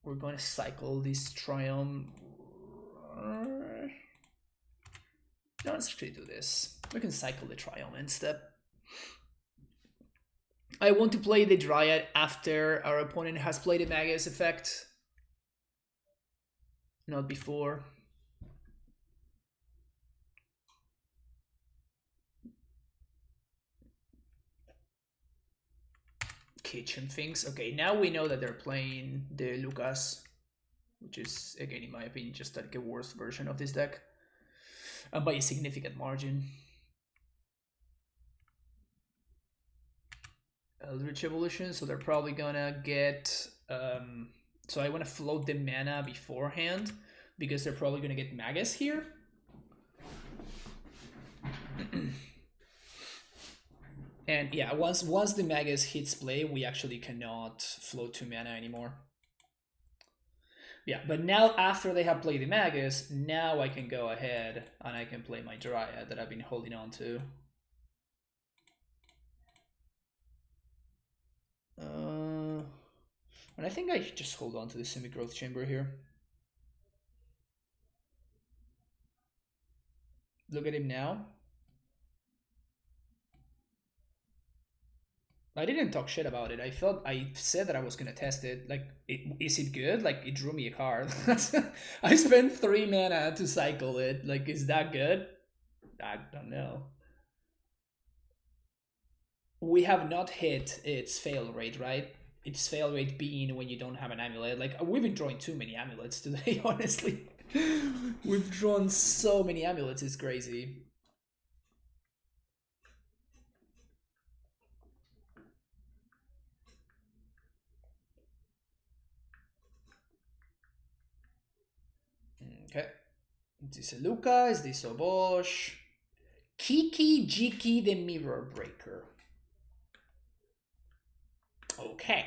We're going to cycle this Triome. No, let's actually do this. We can cycle the Triome instead. I want to play the Dryad after our opponent has played a Magus effect, not before. Kitchen things. Okay, now we know that they're playing the Lucas. which is, again, in my opinion, just like a worse version of this deck. By a significant margin. Eldritch Evolution, so they're probably gonna get... so I want to float the mana beforehand, because they're probably gonna get Magus here. And yeah, once the Magus hits play, we actually cannot float 2 mana anymore. Yeah, but now after they have played the Magus, now I can go ahead and I can play my Dryad that I've been holding on to. And I think I should just hold on to the Semi-Growth Chamber here. Look at him now. I didn't talk shit about it. I said that I was gonna test it. Like, is it good? Like, it drew me a card. I spent 3 mana to cycle it. Like, is that good? I don't know. We have not hit its fail rate, right? Its fail rate being when you don't have an amulet. Like, we've been drawing too many amulets today, honestly. We've drawn so many amulets, it's crazy. Okay. Is this a Luca? Is this Obosh? Kiki, Jiki, the Mirror Breaker. Okay.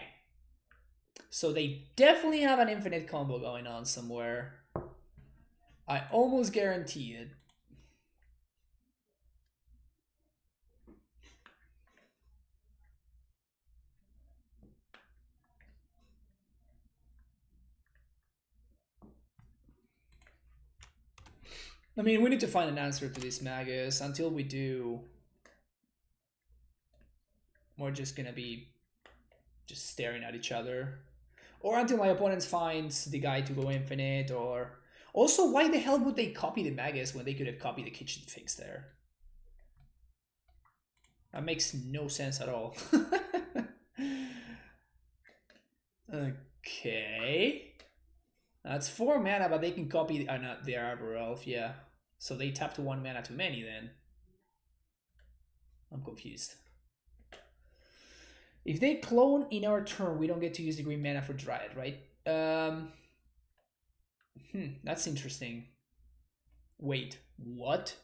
So they definitely have an infinite combo going on somewhere. I almost guarantee it. I mean, we need to find an answer to this Magus. Until we do, we're just gonna be just staring at each other. Or until my opponent finds the guy to go infinite, or... Also, why the hell would they copy the Magus when they could have copied the Kitchen Finks there? That makes no sense at all. Okay. That's 4 mana, but they can copy the Arbor Elf, yeah. So they tap to 1 mana too many then. I'm confused. If they clone in our turn, we don't get to use the green mana for Dryad, right? That's interesting. Wait, what?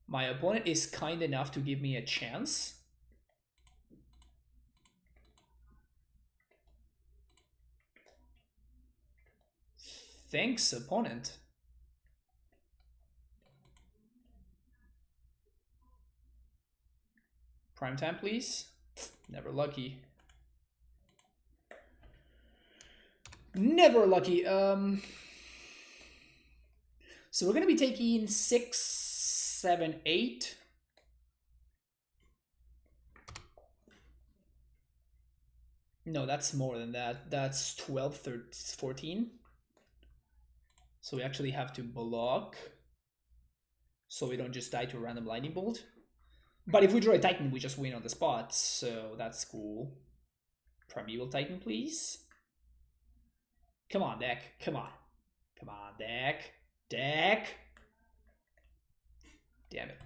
My opponent is kind enough to give me a chance? Thanks, opponent. Prime time, please. Never lucky. Never lucky. So we're gonna be taking 6, 7, 8. No, that's more than that. That's 12, 13, 14. So we actually have to block, so we don't just die to a random lightning bolt. But if we draw a Titan, we just win on the spot, so that's cool. Primeval Titan, please. Come on, deck. Come on. Come on, deck. Deck. Damn it.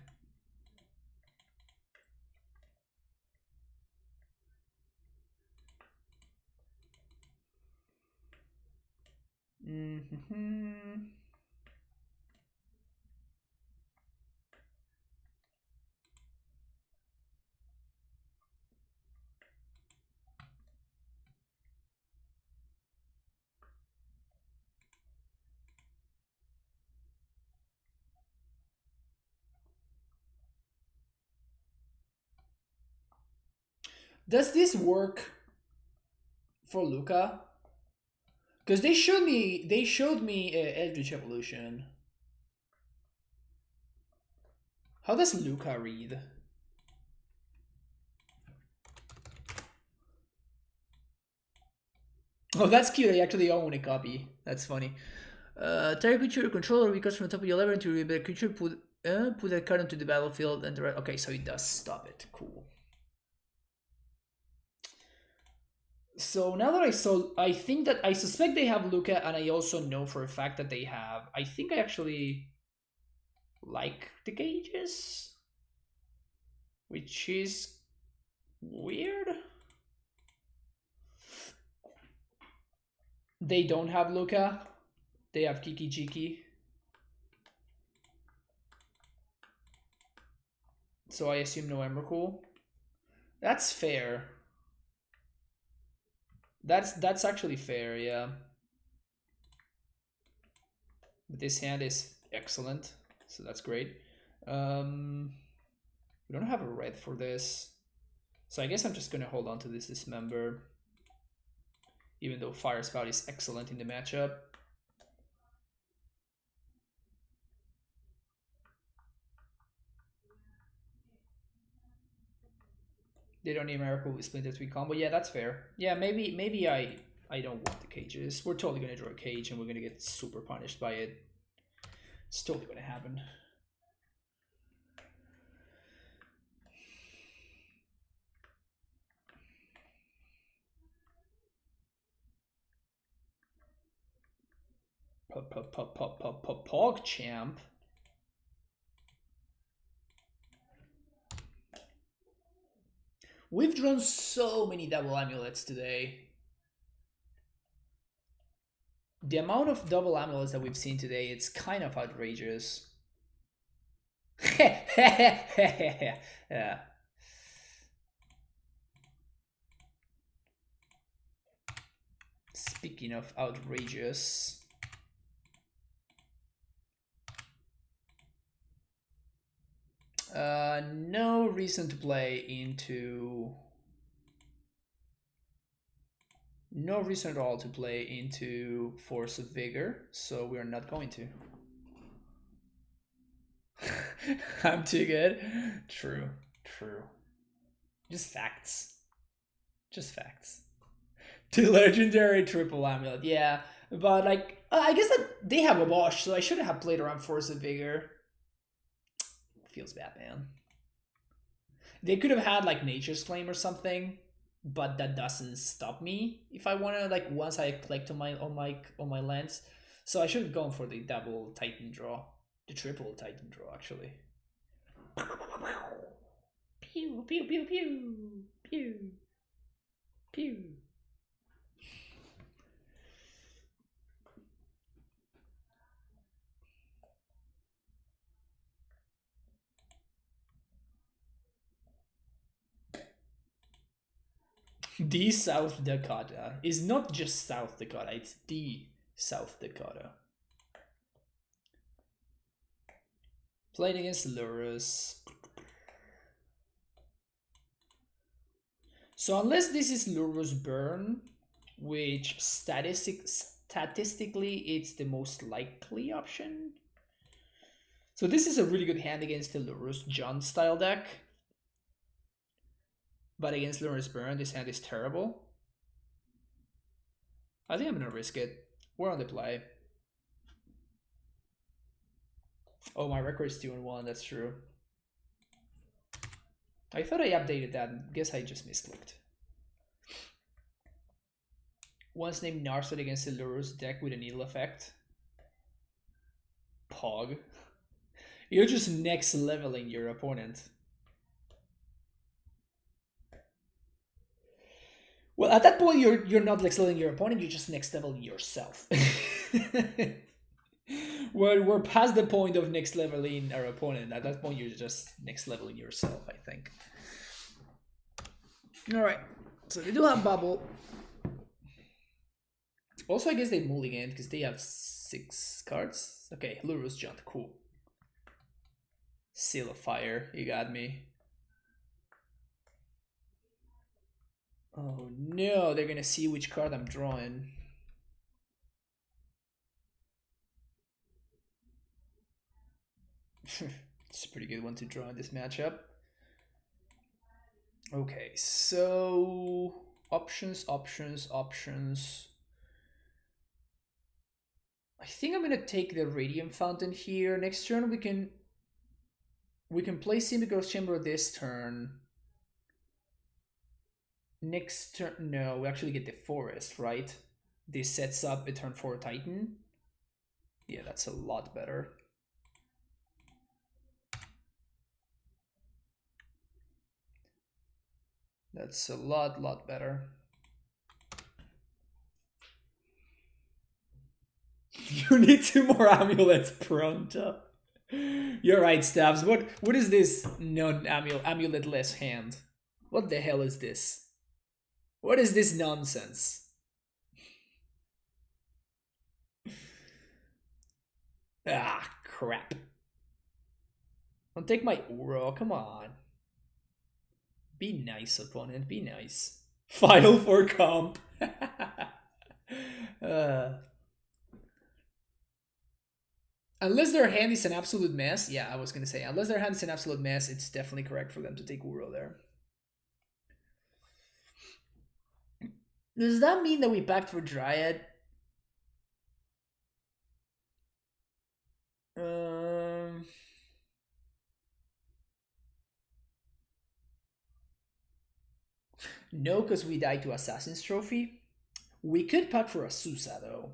Does this work for Luca? Because they showed me Eldritch Evolution. How does Luca read? Oh, that's cute. I actually own a copy. That's funny. Target creature controller recovers from the top of your library to read a creature. Put that card into the battlefield and okay, so it does stop it. Cool. So now that I think that I suspect they have Luca, and I also know for a fact that they have. I think I actually like the cages, which is weird. They don't have Luca. They have Kiki. So I assume no Emrakul. That's fair. That's actually fair, yeah. But this hand is excellent, so that's great. We don't have a red for this, so I guess I'm just gonna hold on to this Dismember, even though Fire Spout is excellent in the matchup. They don't need Miracle with Splinter 3 combo. Yeah, that's fair. Yeah, maybe I don't want the cages. We're totally gonna draw a cage and we're gonna get super punished by it. It's totally gonna happen. PogChamp. We've drawn so many double amulets today. The amount of double amulets that we've seen today, it's kind of outrageous. Yeah. Speaking of outrageous, no reason to play into. No reason at all to play into Force of Vigor, so we're not going to. I'm too good. True. Just facts. Just facts. Two legendary triple amulet, yeah. But like, I guess that they have Obosh, so I shouldn't have played around Force of Vigor. Feels bad, man. They could have had like Nature's Claim or something, but that doesn't stop me if I wanna like once I collect on my lands. So I should have gone for the double Titan draw, the triple Titan draw actually. Pew pew pew pew pew pew. The South Dakota is not just South Dakota, it's the South Dakota. Played against Lurrus. So unless this is Lurrus Burn, which statistically it's the most likely option. So this is a really good hand against the Lurrus John style deck. But against Lurrus Burn, this hand is terrible. I think I'm gonna risk it. We're on the play. Oh, my record is 2-1, that's true. I thought I updated that. Guess I just misclicked. Once named Narset against the Lurrus deck with a needle effect. Pog. You're just next leveling your opponent. Well, at that point, you're not next leveling your opponent. You're just next leveling yourself. we're past the point of next leveling our opponent. At that point, you're just next leveling yourself, I think. All right. So they do have bubble. Also, I guess they mulligan because they have 6 cards. Okay, Lurrus Jaunt, cool. Seal of Fire, you got me. Oh no, they're gonna see which card I'm drawing. It's a pretty good one to draw in this matchup. Okay, so options. I think I'm gonna take the Radiant Fountain here. Next turn we can play Symbiote's Chamber this turn. Next turn, no, we actually get the forest, right? This sets up a turn 4 Titan. Yeah, that's a lot better. That's a lot better. You need 2 more amulets, pronto. You're right, Stabs. What is this amulet-less hand? What the hell is this? What is this nonsense? Ah, crap. Don't take my Uro, come on. Be nice, opponent, be nice. File for comp. uh, unless their hand is an absolute mess, yeah, I was gonna say, unless their hand is an absolute mess, it's definitely correct for them to take Uro there. Does that mean that we packed for Dryad? No, because we died to Assassin's Trophy. We could pack for Asusa, though.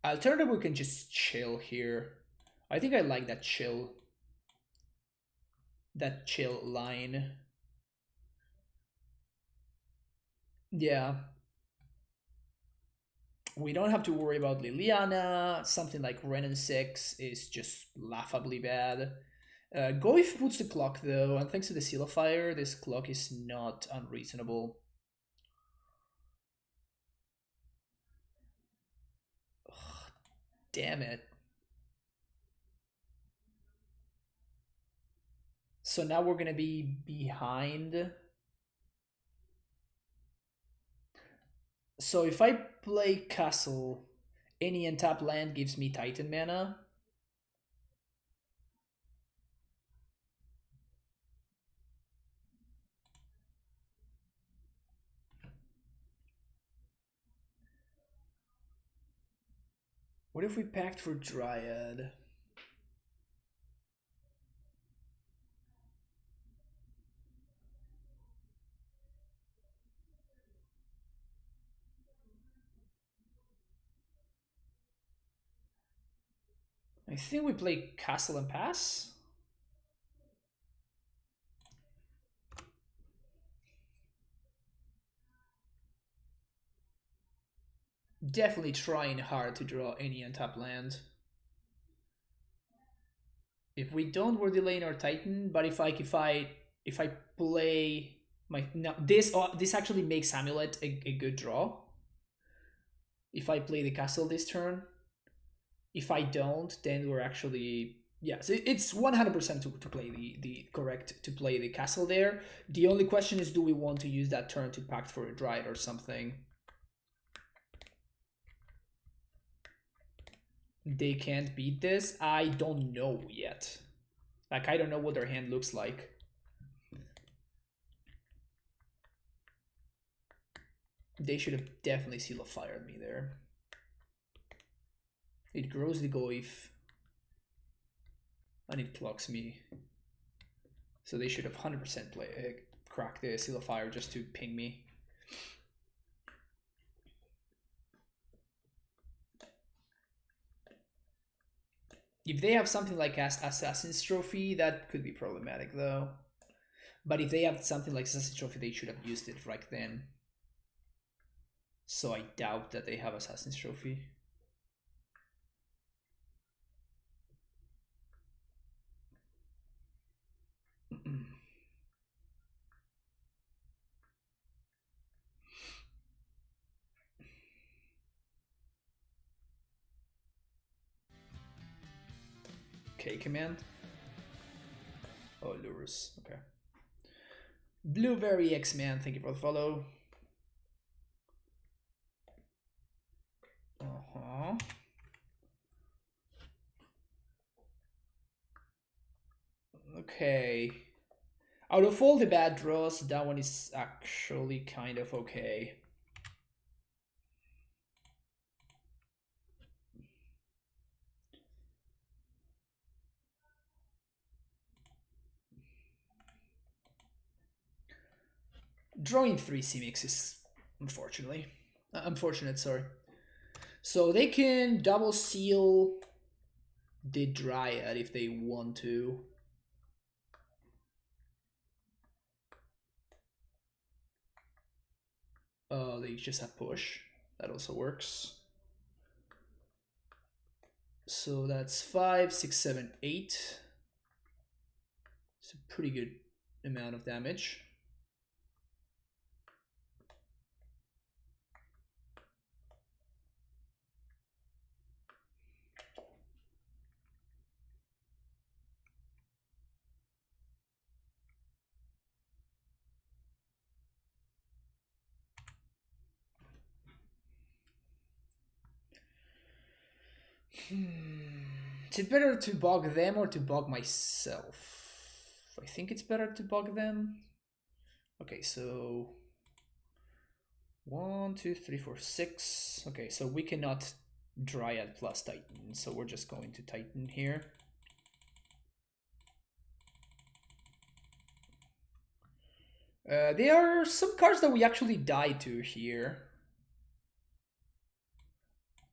Alternative, we can just chill here. I think I like that chill. That chill line. Yeah. We don't have to worry about Liliana. Something like Renan 6 is just laughably bad. Goif puts the clock though, and thanks to the Seal of Fire, this clock is not unreasonable. Ugh, damn it. So now we're gonna be behind. So if I play Castle, any untap land gives me Titan mana. What if we packed for Dryad? I think we play Castle and Pass. Definitely trying hard to draw any untap land. If we don't, we're delaying our Titan. But if I play my no, this actually makes Amulet a good draw. If I play the castle this turn, if I don't, then we're actually yes, it's 100% to play the correct to play the castle there. The only question is, do we want to use that turn to pact for a Dryad or something? They can't beat this. I don't know yet. Like, I don't know what their hand looks like. They should have definitely Seal of Fired me there. It grows the Goif. And it clocks me. So they should have 100% cracked the Seal of Fire just to ping me. If they have something like Assassin's Trophy, that could be problematic though. But if they have something like Assassin's Trophy, they should have used it right then. So I doubt that they have Assassin's Trophy. Okay, command. Oh, Lurrus. Okay. Blueberry X-Man, thank you for the follow. Uh-huh. Okay. Out of all the bad draws, that one is actually kind of okay. drawing 3 Simics is unfortunate, sorry. So they can double seal the Dryad if they want to. They just have push. That also works. So that's 5, 6, 7, 8. It's a pretty good amount of damage. Is it better to bug them or to bug myself? I think it's better to bug them. Okay, so 1, 2, 3, 4, 6. Okay, so we cannot Dryad plus Titan, so we're just going to Titan here. There are some cards that we actually die to here.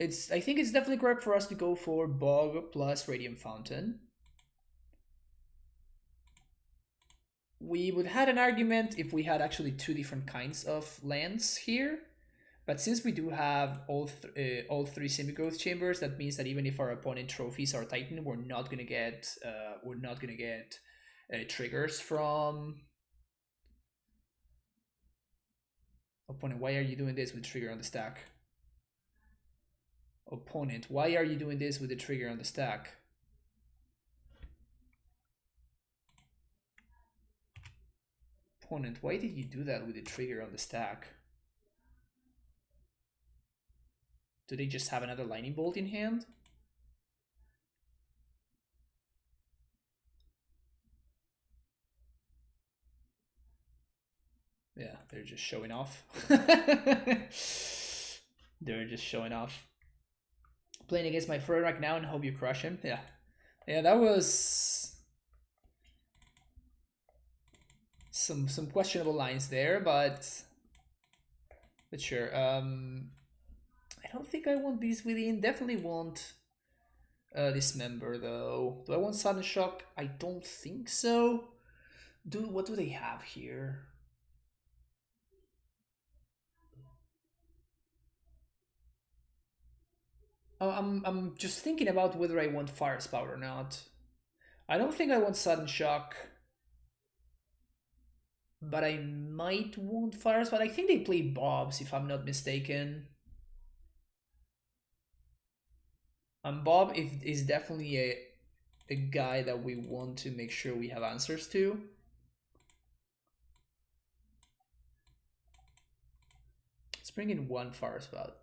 I think it's definitely correct for us to go for Bog plus Radiant Fountain. We would have an argument if we had actually 2 different kinds of lands here, but since we do have all 3 Simigrowth Chambers, that means that even if our opponent trophies our Titan, we're not gonna get triggers from opponent. Why are you doing this with trigger on the stack? Opponent, why are you doing this with the trigger on the stack? Opponent, why did you do that with the trigger on the stack? Do they just have another lightning bolt in hand? Yeah, they're just showing off. They're just showing off. Playing against my friend right now and hope you crush him. Yeah. Yeah, that was some questionable lines there, but sure. I don't think I want these within. Definitely want Dismember though. Do I want Sudden Shock? I don't think so. What do they have here? Oh, I'm just thinking about whether I want Fire Spout or not. I don't think I want Sudden Shock, but I might want Fire Spout. I think they play Bobs if I'm not mistaken. Bob is definitely a guy that we want to make sure we have answers to. Let's bring in 1 Fire Spout.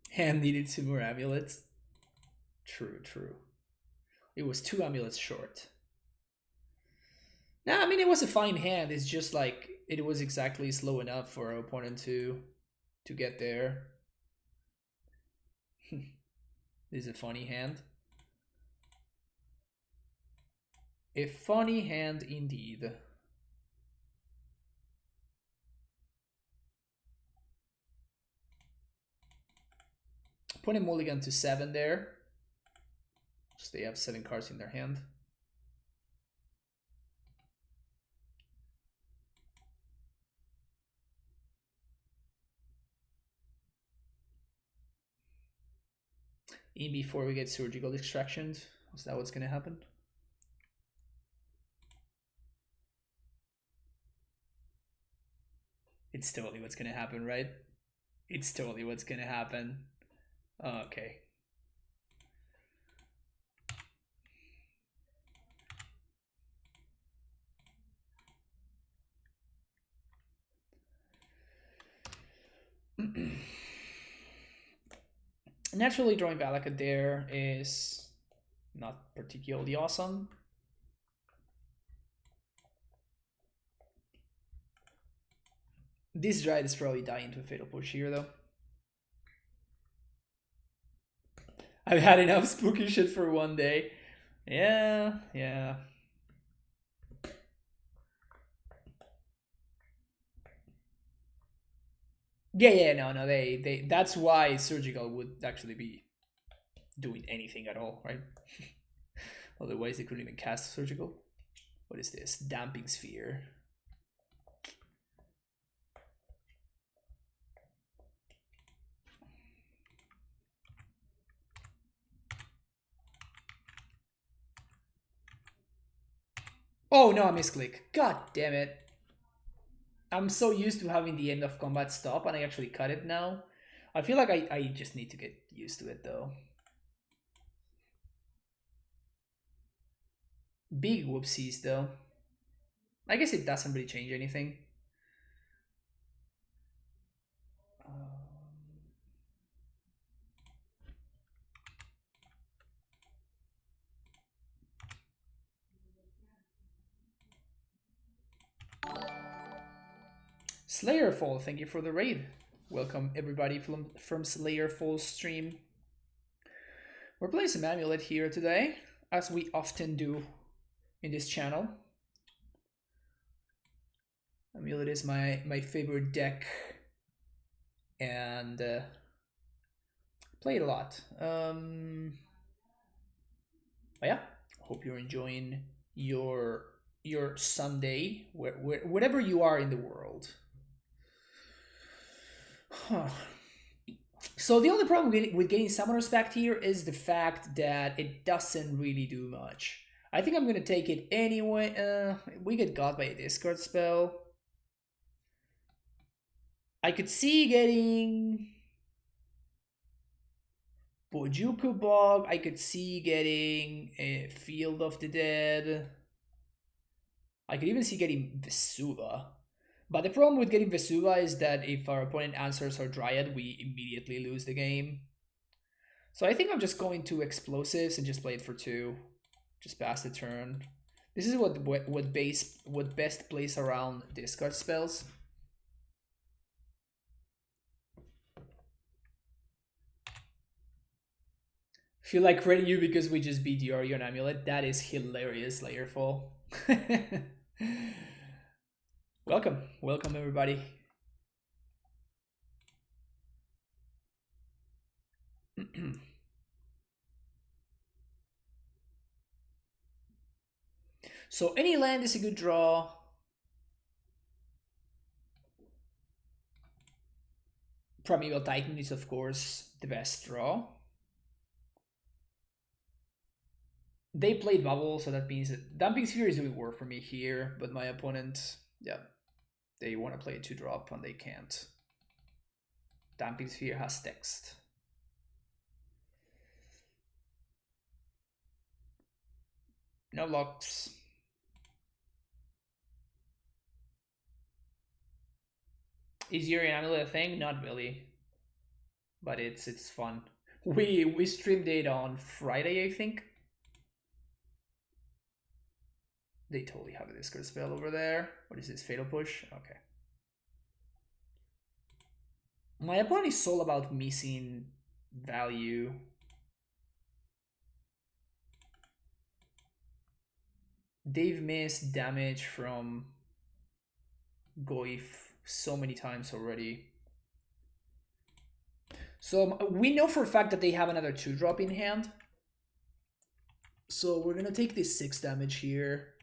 Hand needed 2 more amulets. True. It was 2 amulets short. Nah, I mean, it was a fine hand. It's just like it was exactly slow enough for our opponent to get there. This is a funny hand. A funny hand indeed. Put a mulligan to 7 there. So they have 7 cards in their hand. In before we get surgical extractions. Is that what's gonna happen? It's totally what's gonna happen, right? It's totally what's gonna happen. Oh, okay. Naturally, drawing Valakut there is not particularly awesome. This Dryad is probably dying to a Fatal Push here, though. I've had enough spooky shit for one day. Yeah, yeah. Yeah, no, they that's why surgical would actually be doing anything at all, right? Otherwise they couldn't even cast surgical. What is this? Damping sphere. Oh no, I misclick. God damn it. I'm so used to having the end of combat stop and I actually cut it now. I feel like I just need to get used to it though. Big whoopsies though. I guess it doesn't really change anything. Slayerfall, thank you for the raid. Welcome everybody from Slayerfall stream. We're playing some Amulet here today, as we often do in this channel. Amulet is my favorite deck, and play it a lot. But yeah, hope you're enjoying your Sunday, wherever you are in the world. Huh. So the only problem with getting Summoner's Pact here is the fact that it doesn't really do much. I think I'm gonna take it anyway. We get got by a discard spell. I could see getting Bojuku Bog. I could see getting a Field of the Dead. I could even see getting Vesuva. But the problem with getting Vesuva is that if our opponent answers our Dryad, we immediately lose the game. So I think I'm just going to Explosives and just play it for 2. Just pass the turn. This is what best plays around discard spells. Feel like credit you because we just beat Yorion Amulet. That is hilarious, Layerfall. Welcome everybody. So any land is a good draw. Primeval Titan is of course the best draw. They played Bubble, so that means that Damping Sphere is doing work for me here, but my opponent, yeah, they want to play a 2-drop and they can't. Damping Sphere has text. No locks. Is Yorion Amulet a thing? Not really, but it's fun. We streamed it on Friday, I think. They totally have a discard spell over there. What is this? Fatal Push? Okay. My opponent is all about missing value. They've missed damage from Goif so many times already. So we know for a fact that they have another 2-drop in hand. So we're going to take this 6 damage here.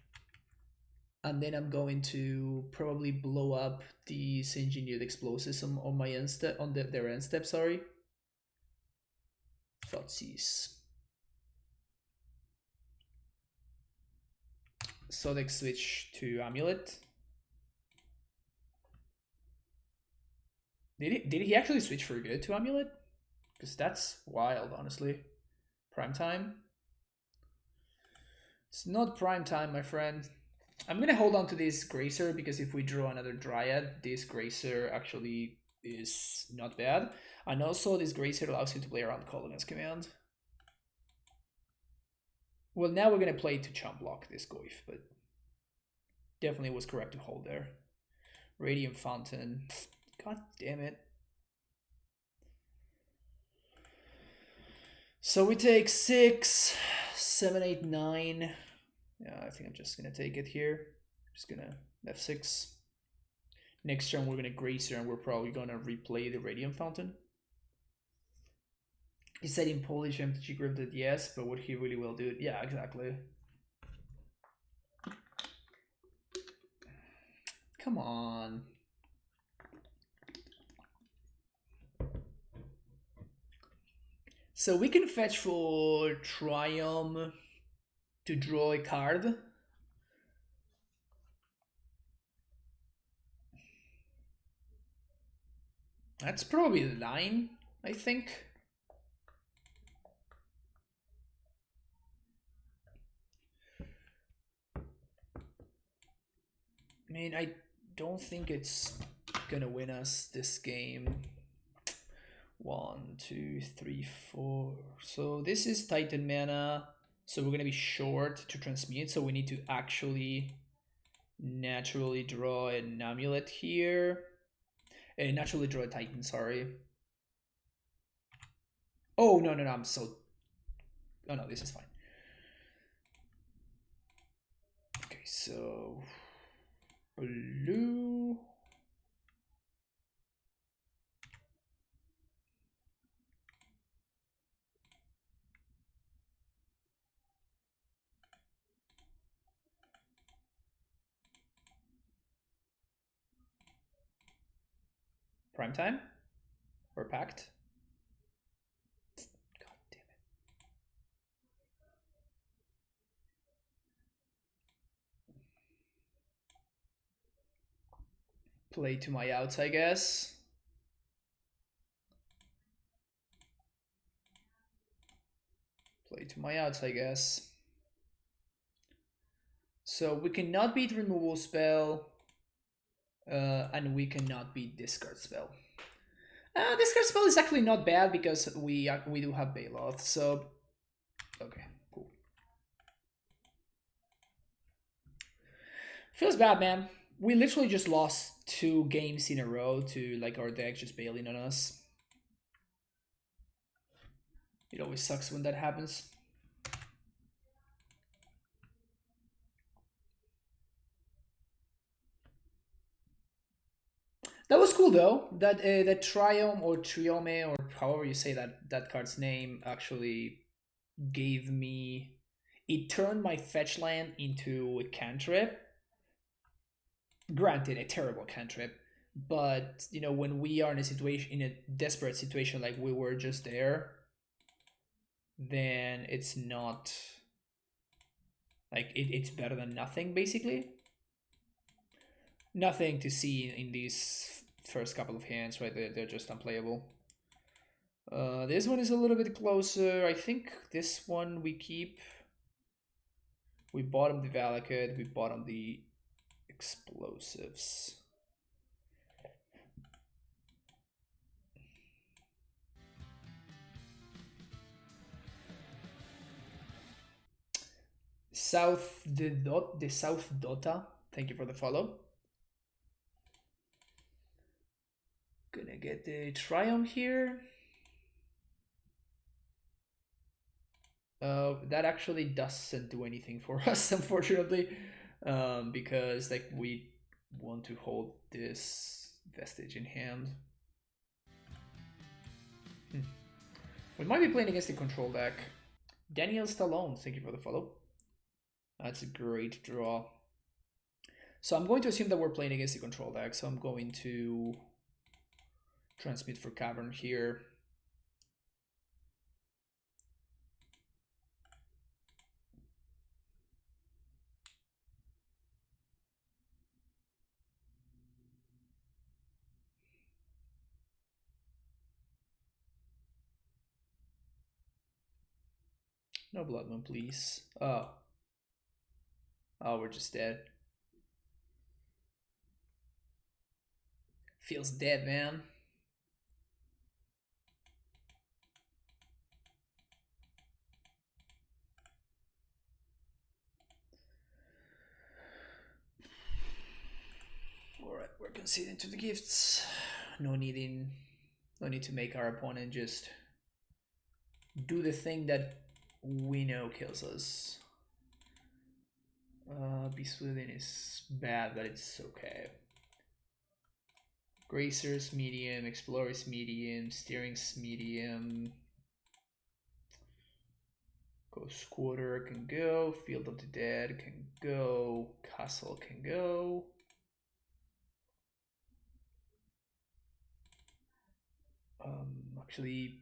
And then I'm going to probably blow up these engineered explosives on my end step, on their end step, sorry. Thoughtseize. Sodic switch to Amulet. Did he actually switch for good to Amulet? Because that's wild, honestly. Prime time? It's not prime time, my friend. I'm gonna hold on to this Gracer because if we draw another Dryad, this Gracer actually is not bad. And also this Gracer allows you to play around Colonel's command. Well, now we're gonna play to chump block this Goif, but definitely was correct to hold there. Radiant Fountain. God damn it. So we take 6, 7, 8, 9. Yeah, I think I'm just gonna take it here. Just gonna F6. Next turn we're gonna Grazer and we're probably gonna replay the Radiant Fountain. He said in Polish MTG Group that yes, but would he really will do it? Yeah, exactly. Come on. So we can fetch for Triome to draw a card. That's probably the line, I think. I mean, I don't think it's gonna win us this game. 1, 2, 3, 4. So this is Titan mana. So we're gonna be short to transmute. So we need to actually naturally draw an amulet here. Naturally draw a Titan, sorry. Oh, no, I'm so... Oh, no, this is fine. Okay, so... Blue... Prime time? Or packed? God damn it. Play to my outs, I guess. Play to my outs, I guess. So we cannot beat removal spell. And we cannot beat discard spell. Discard spell is actually not bad because we do have Bailoth, so... Okay, cool. Feels bad, man. We literally just lost 2 games in a row to like our deck just bailing on us. It always sucks when that happens. That was cool though. That that Triome or Triome or however you say that card's name actually gave me. It turned my fetch land into a cantrip. Granted, a terrible cantrip, but you know when we are in a situation, in a desperate situation like we were just there, then it's not like it's better than nothing basically. Nothing to see in these first couple of hands, right? They're just unplayable. This one is a little bit closer. I think this one we keep. We bottom the Valakut, we bottom the explosives. The South Dota. Thank you for the follow. Gonna get the Triumph here. That actually doesn't do anything for us, unfortunately, because like we want to hold this vestige in hand. We might be playing against the control deck. Daniel Stallone, thank you for the follow. That's a great draw. So I'm going to assume that we're playing against the control deck, so I'm going to transmit for Cavern here. No Blood Moon, please. Oh, we're just dead. Feels dead, man. Alright, we're conceding to the gifts. No need to make our opponent just do the thing that we know kills us. Beast Within is bad, but it's okay. Gracer's medium, Explorer's medium, Steering's medium. Ghost Quarter can go, Field of the Dead can go, Castle can go. Actually,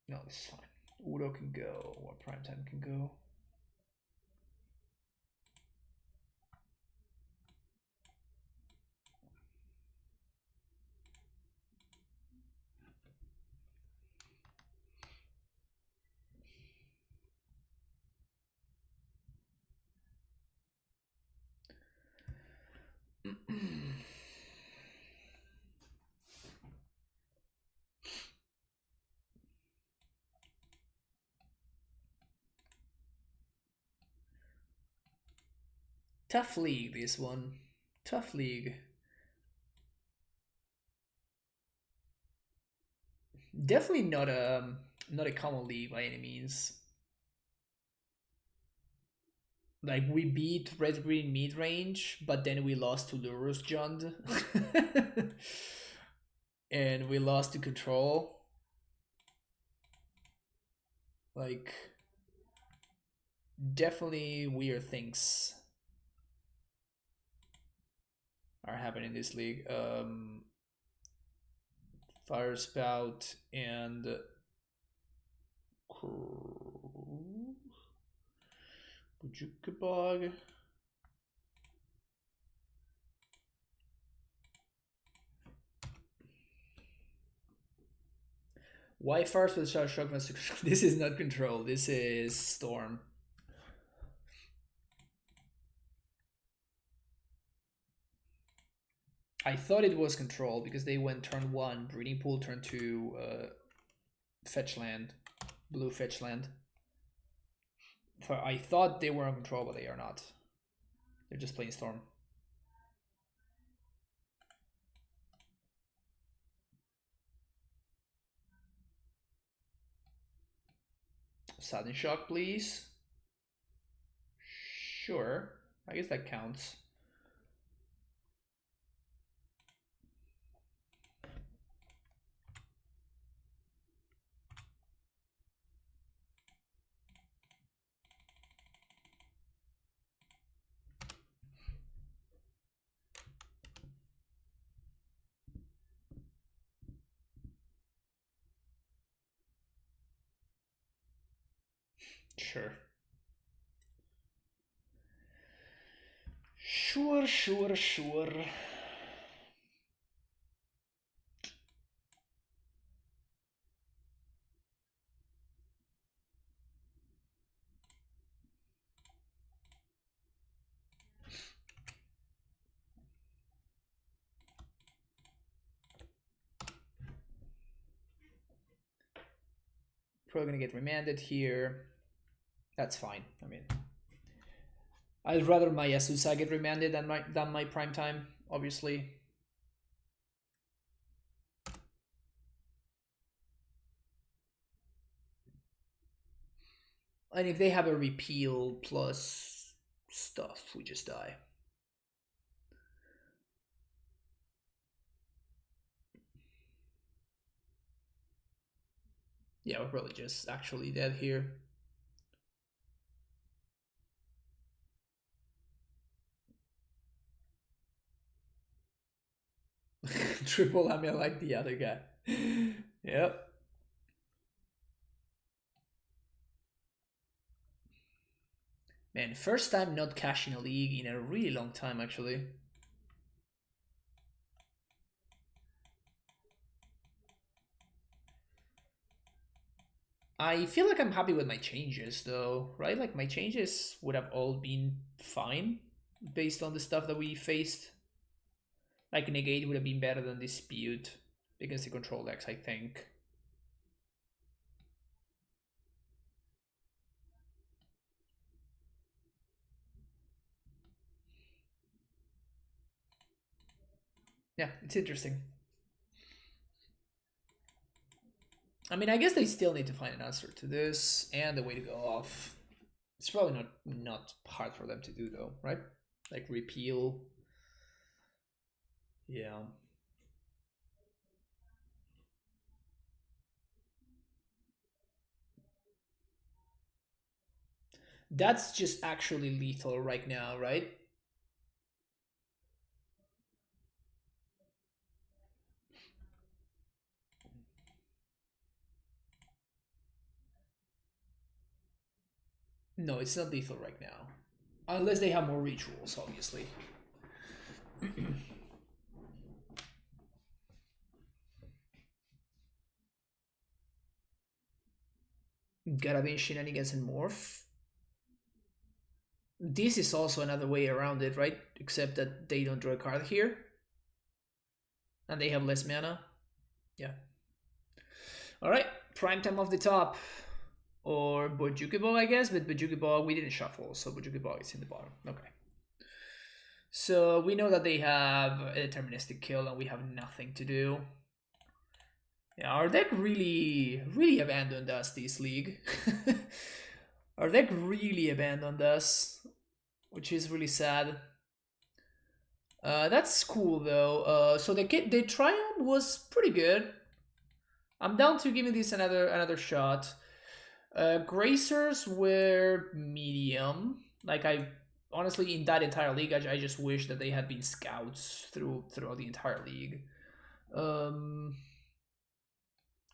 no, this is fine. Udo can go, or Primetime can go. Tough league, this one. Tough league. Definitely not a common league by any means. Like, we beat Red Green mid range, but then we lost to Lurrus Jund. And we lost to Control. Like, definitely weird things are happening in this league. Fire Spout and Bujukabog. Why first with Shock Master? This is not Control, this is Storm. I thought it was Control because they went turn 1, Breeding Pool, turn 2, Fetch Land, Blue Fetch Land. I thought they were on Control, but they are not. They're just playing Storm. Sudden Shock, please. Sure, I guess that counts. Sure. Sure. Probably gonna get remanded here. That's fine. I mean, I'd rather my Yasusa get remanded than my prime time, obviously. And if they have a repeal plus stuff, we just die. Yeah, we're probably just actually dead here. Triple, I mean, like the other guy. Yep. Man, first time not cashing a league in a really long time, actually. I feel like I'm happy with my changes, though, right? Like, my changes would have all been fine based on the stuff that we faced. Like, Negate would have been better than Dispute against the Control decks, I think. Yeah, it's interesting. I mean, I guess they still need to find an answer to this and the way to go off. It's probably not hard for them to do though, right? Like repeal. Yeah. That's just actually lethal right now, right? No, it's not lethal right now. Unless they have more rituals, obviously. Gotta be shenanigans and morph. This is also another way around it, right? Except that they don't draw a card here. And they have less mana. Yeah. Alright, prime time of the top. Or Bojuki Ball, I guess, but Bojuki Ball we didn't shuffle, so Bojuki Ball is in the bottom. Okay. So we know that they have a deterministic kill and we have nothing to do. Yeah, our deck really abandoned us this league. Our deck really abandoned us, which is really sad. That's cool though. So the Triome was pretty good. I'm down to giving this another shot. Gracers were medium. Like I honestly in that entire league, I just wish that they had been scouts throughout the entire league.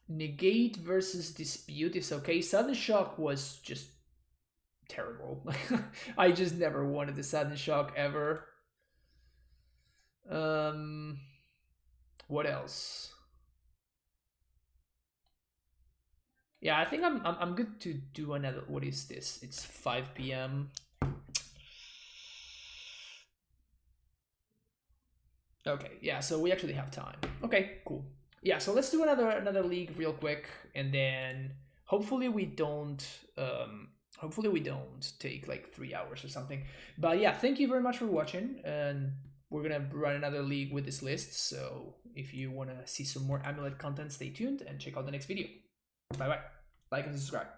Negate versus dispute is okay. Sudden shock was just terrible. I just never wanted the sudden shock ever. What else? Yeah, I think I'm good to do another. What is this? It's 5 p.m. Okay, yeah, so we actually have time. Okay, cool. Yeah, so let's do another league real quick, and then hopefully we don't take like 3 hours or something. But yeah, thank you very much for watching, and we're gonna run another league with this list. So if you want to see some more Amulet content, stay tuned and check out the next video. Bye bye. Like and subscribe.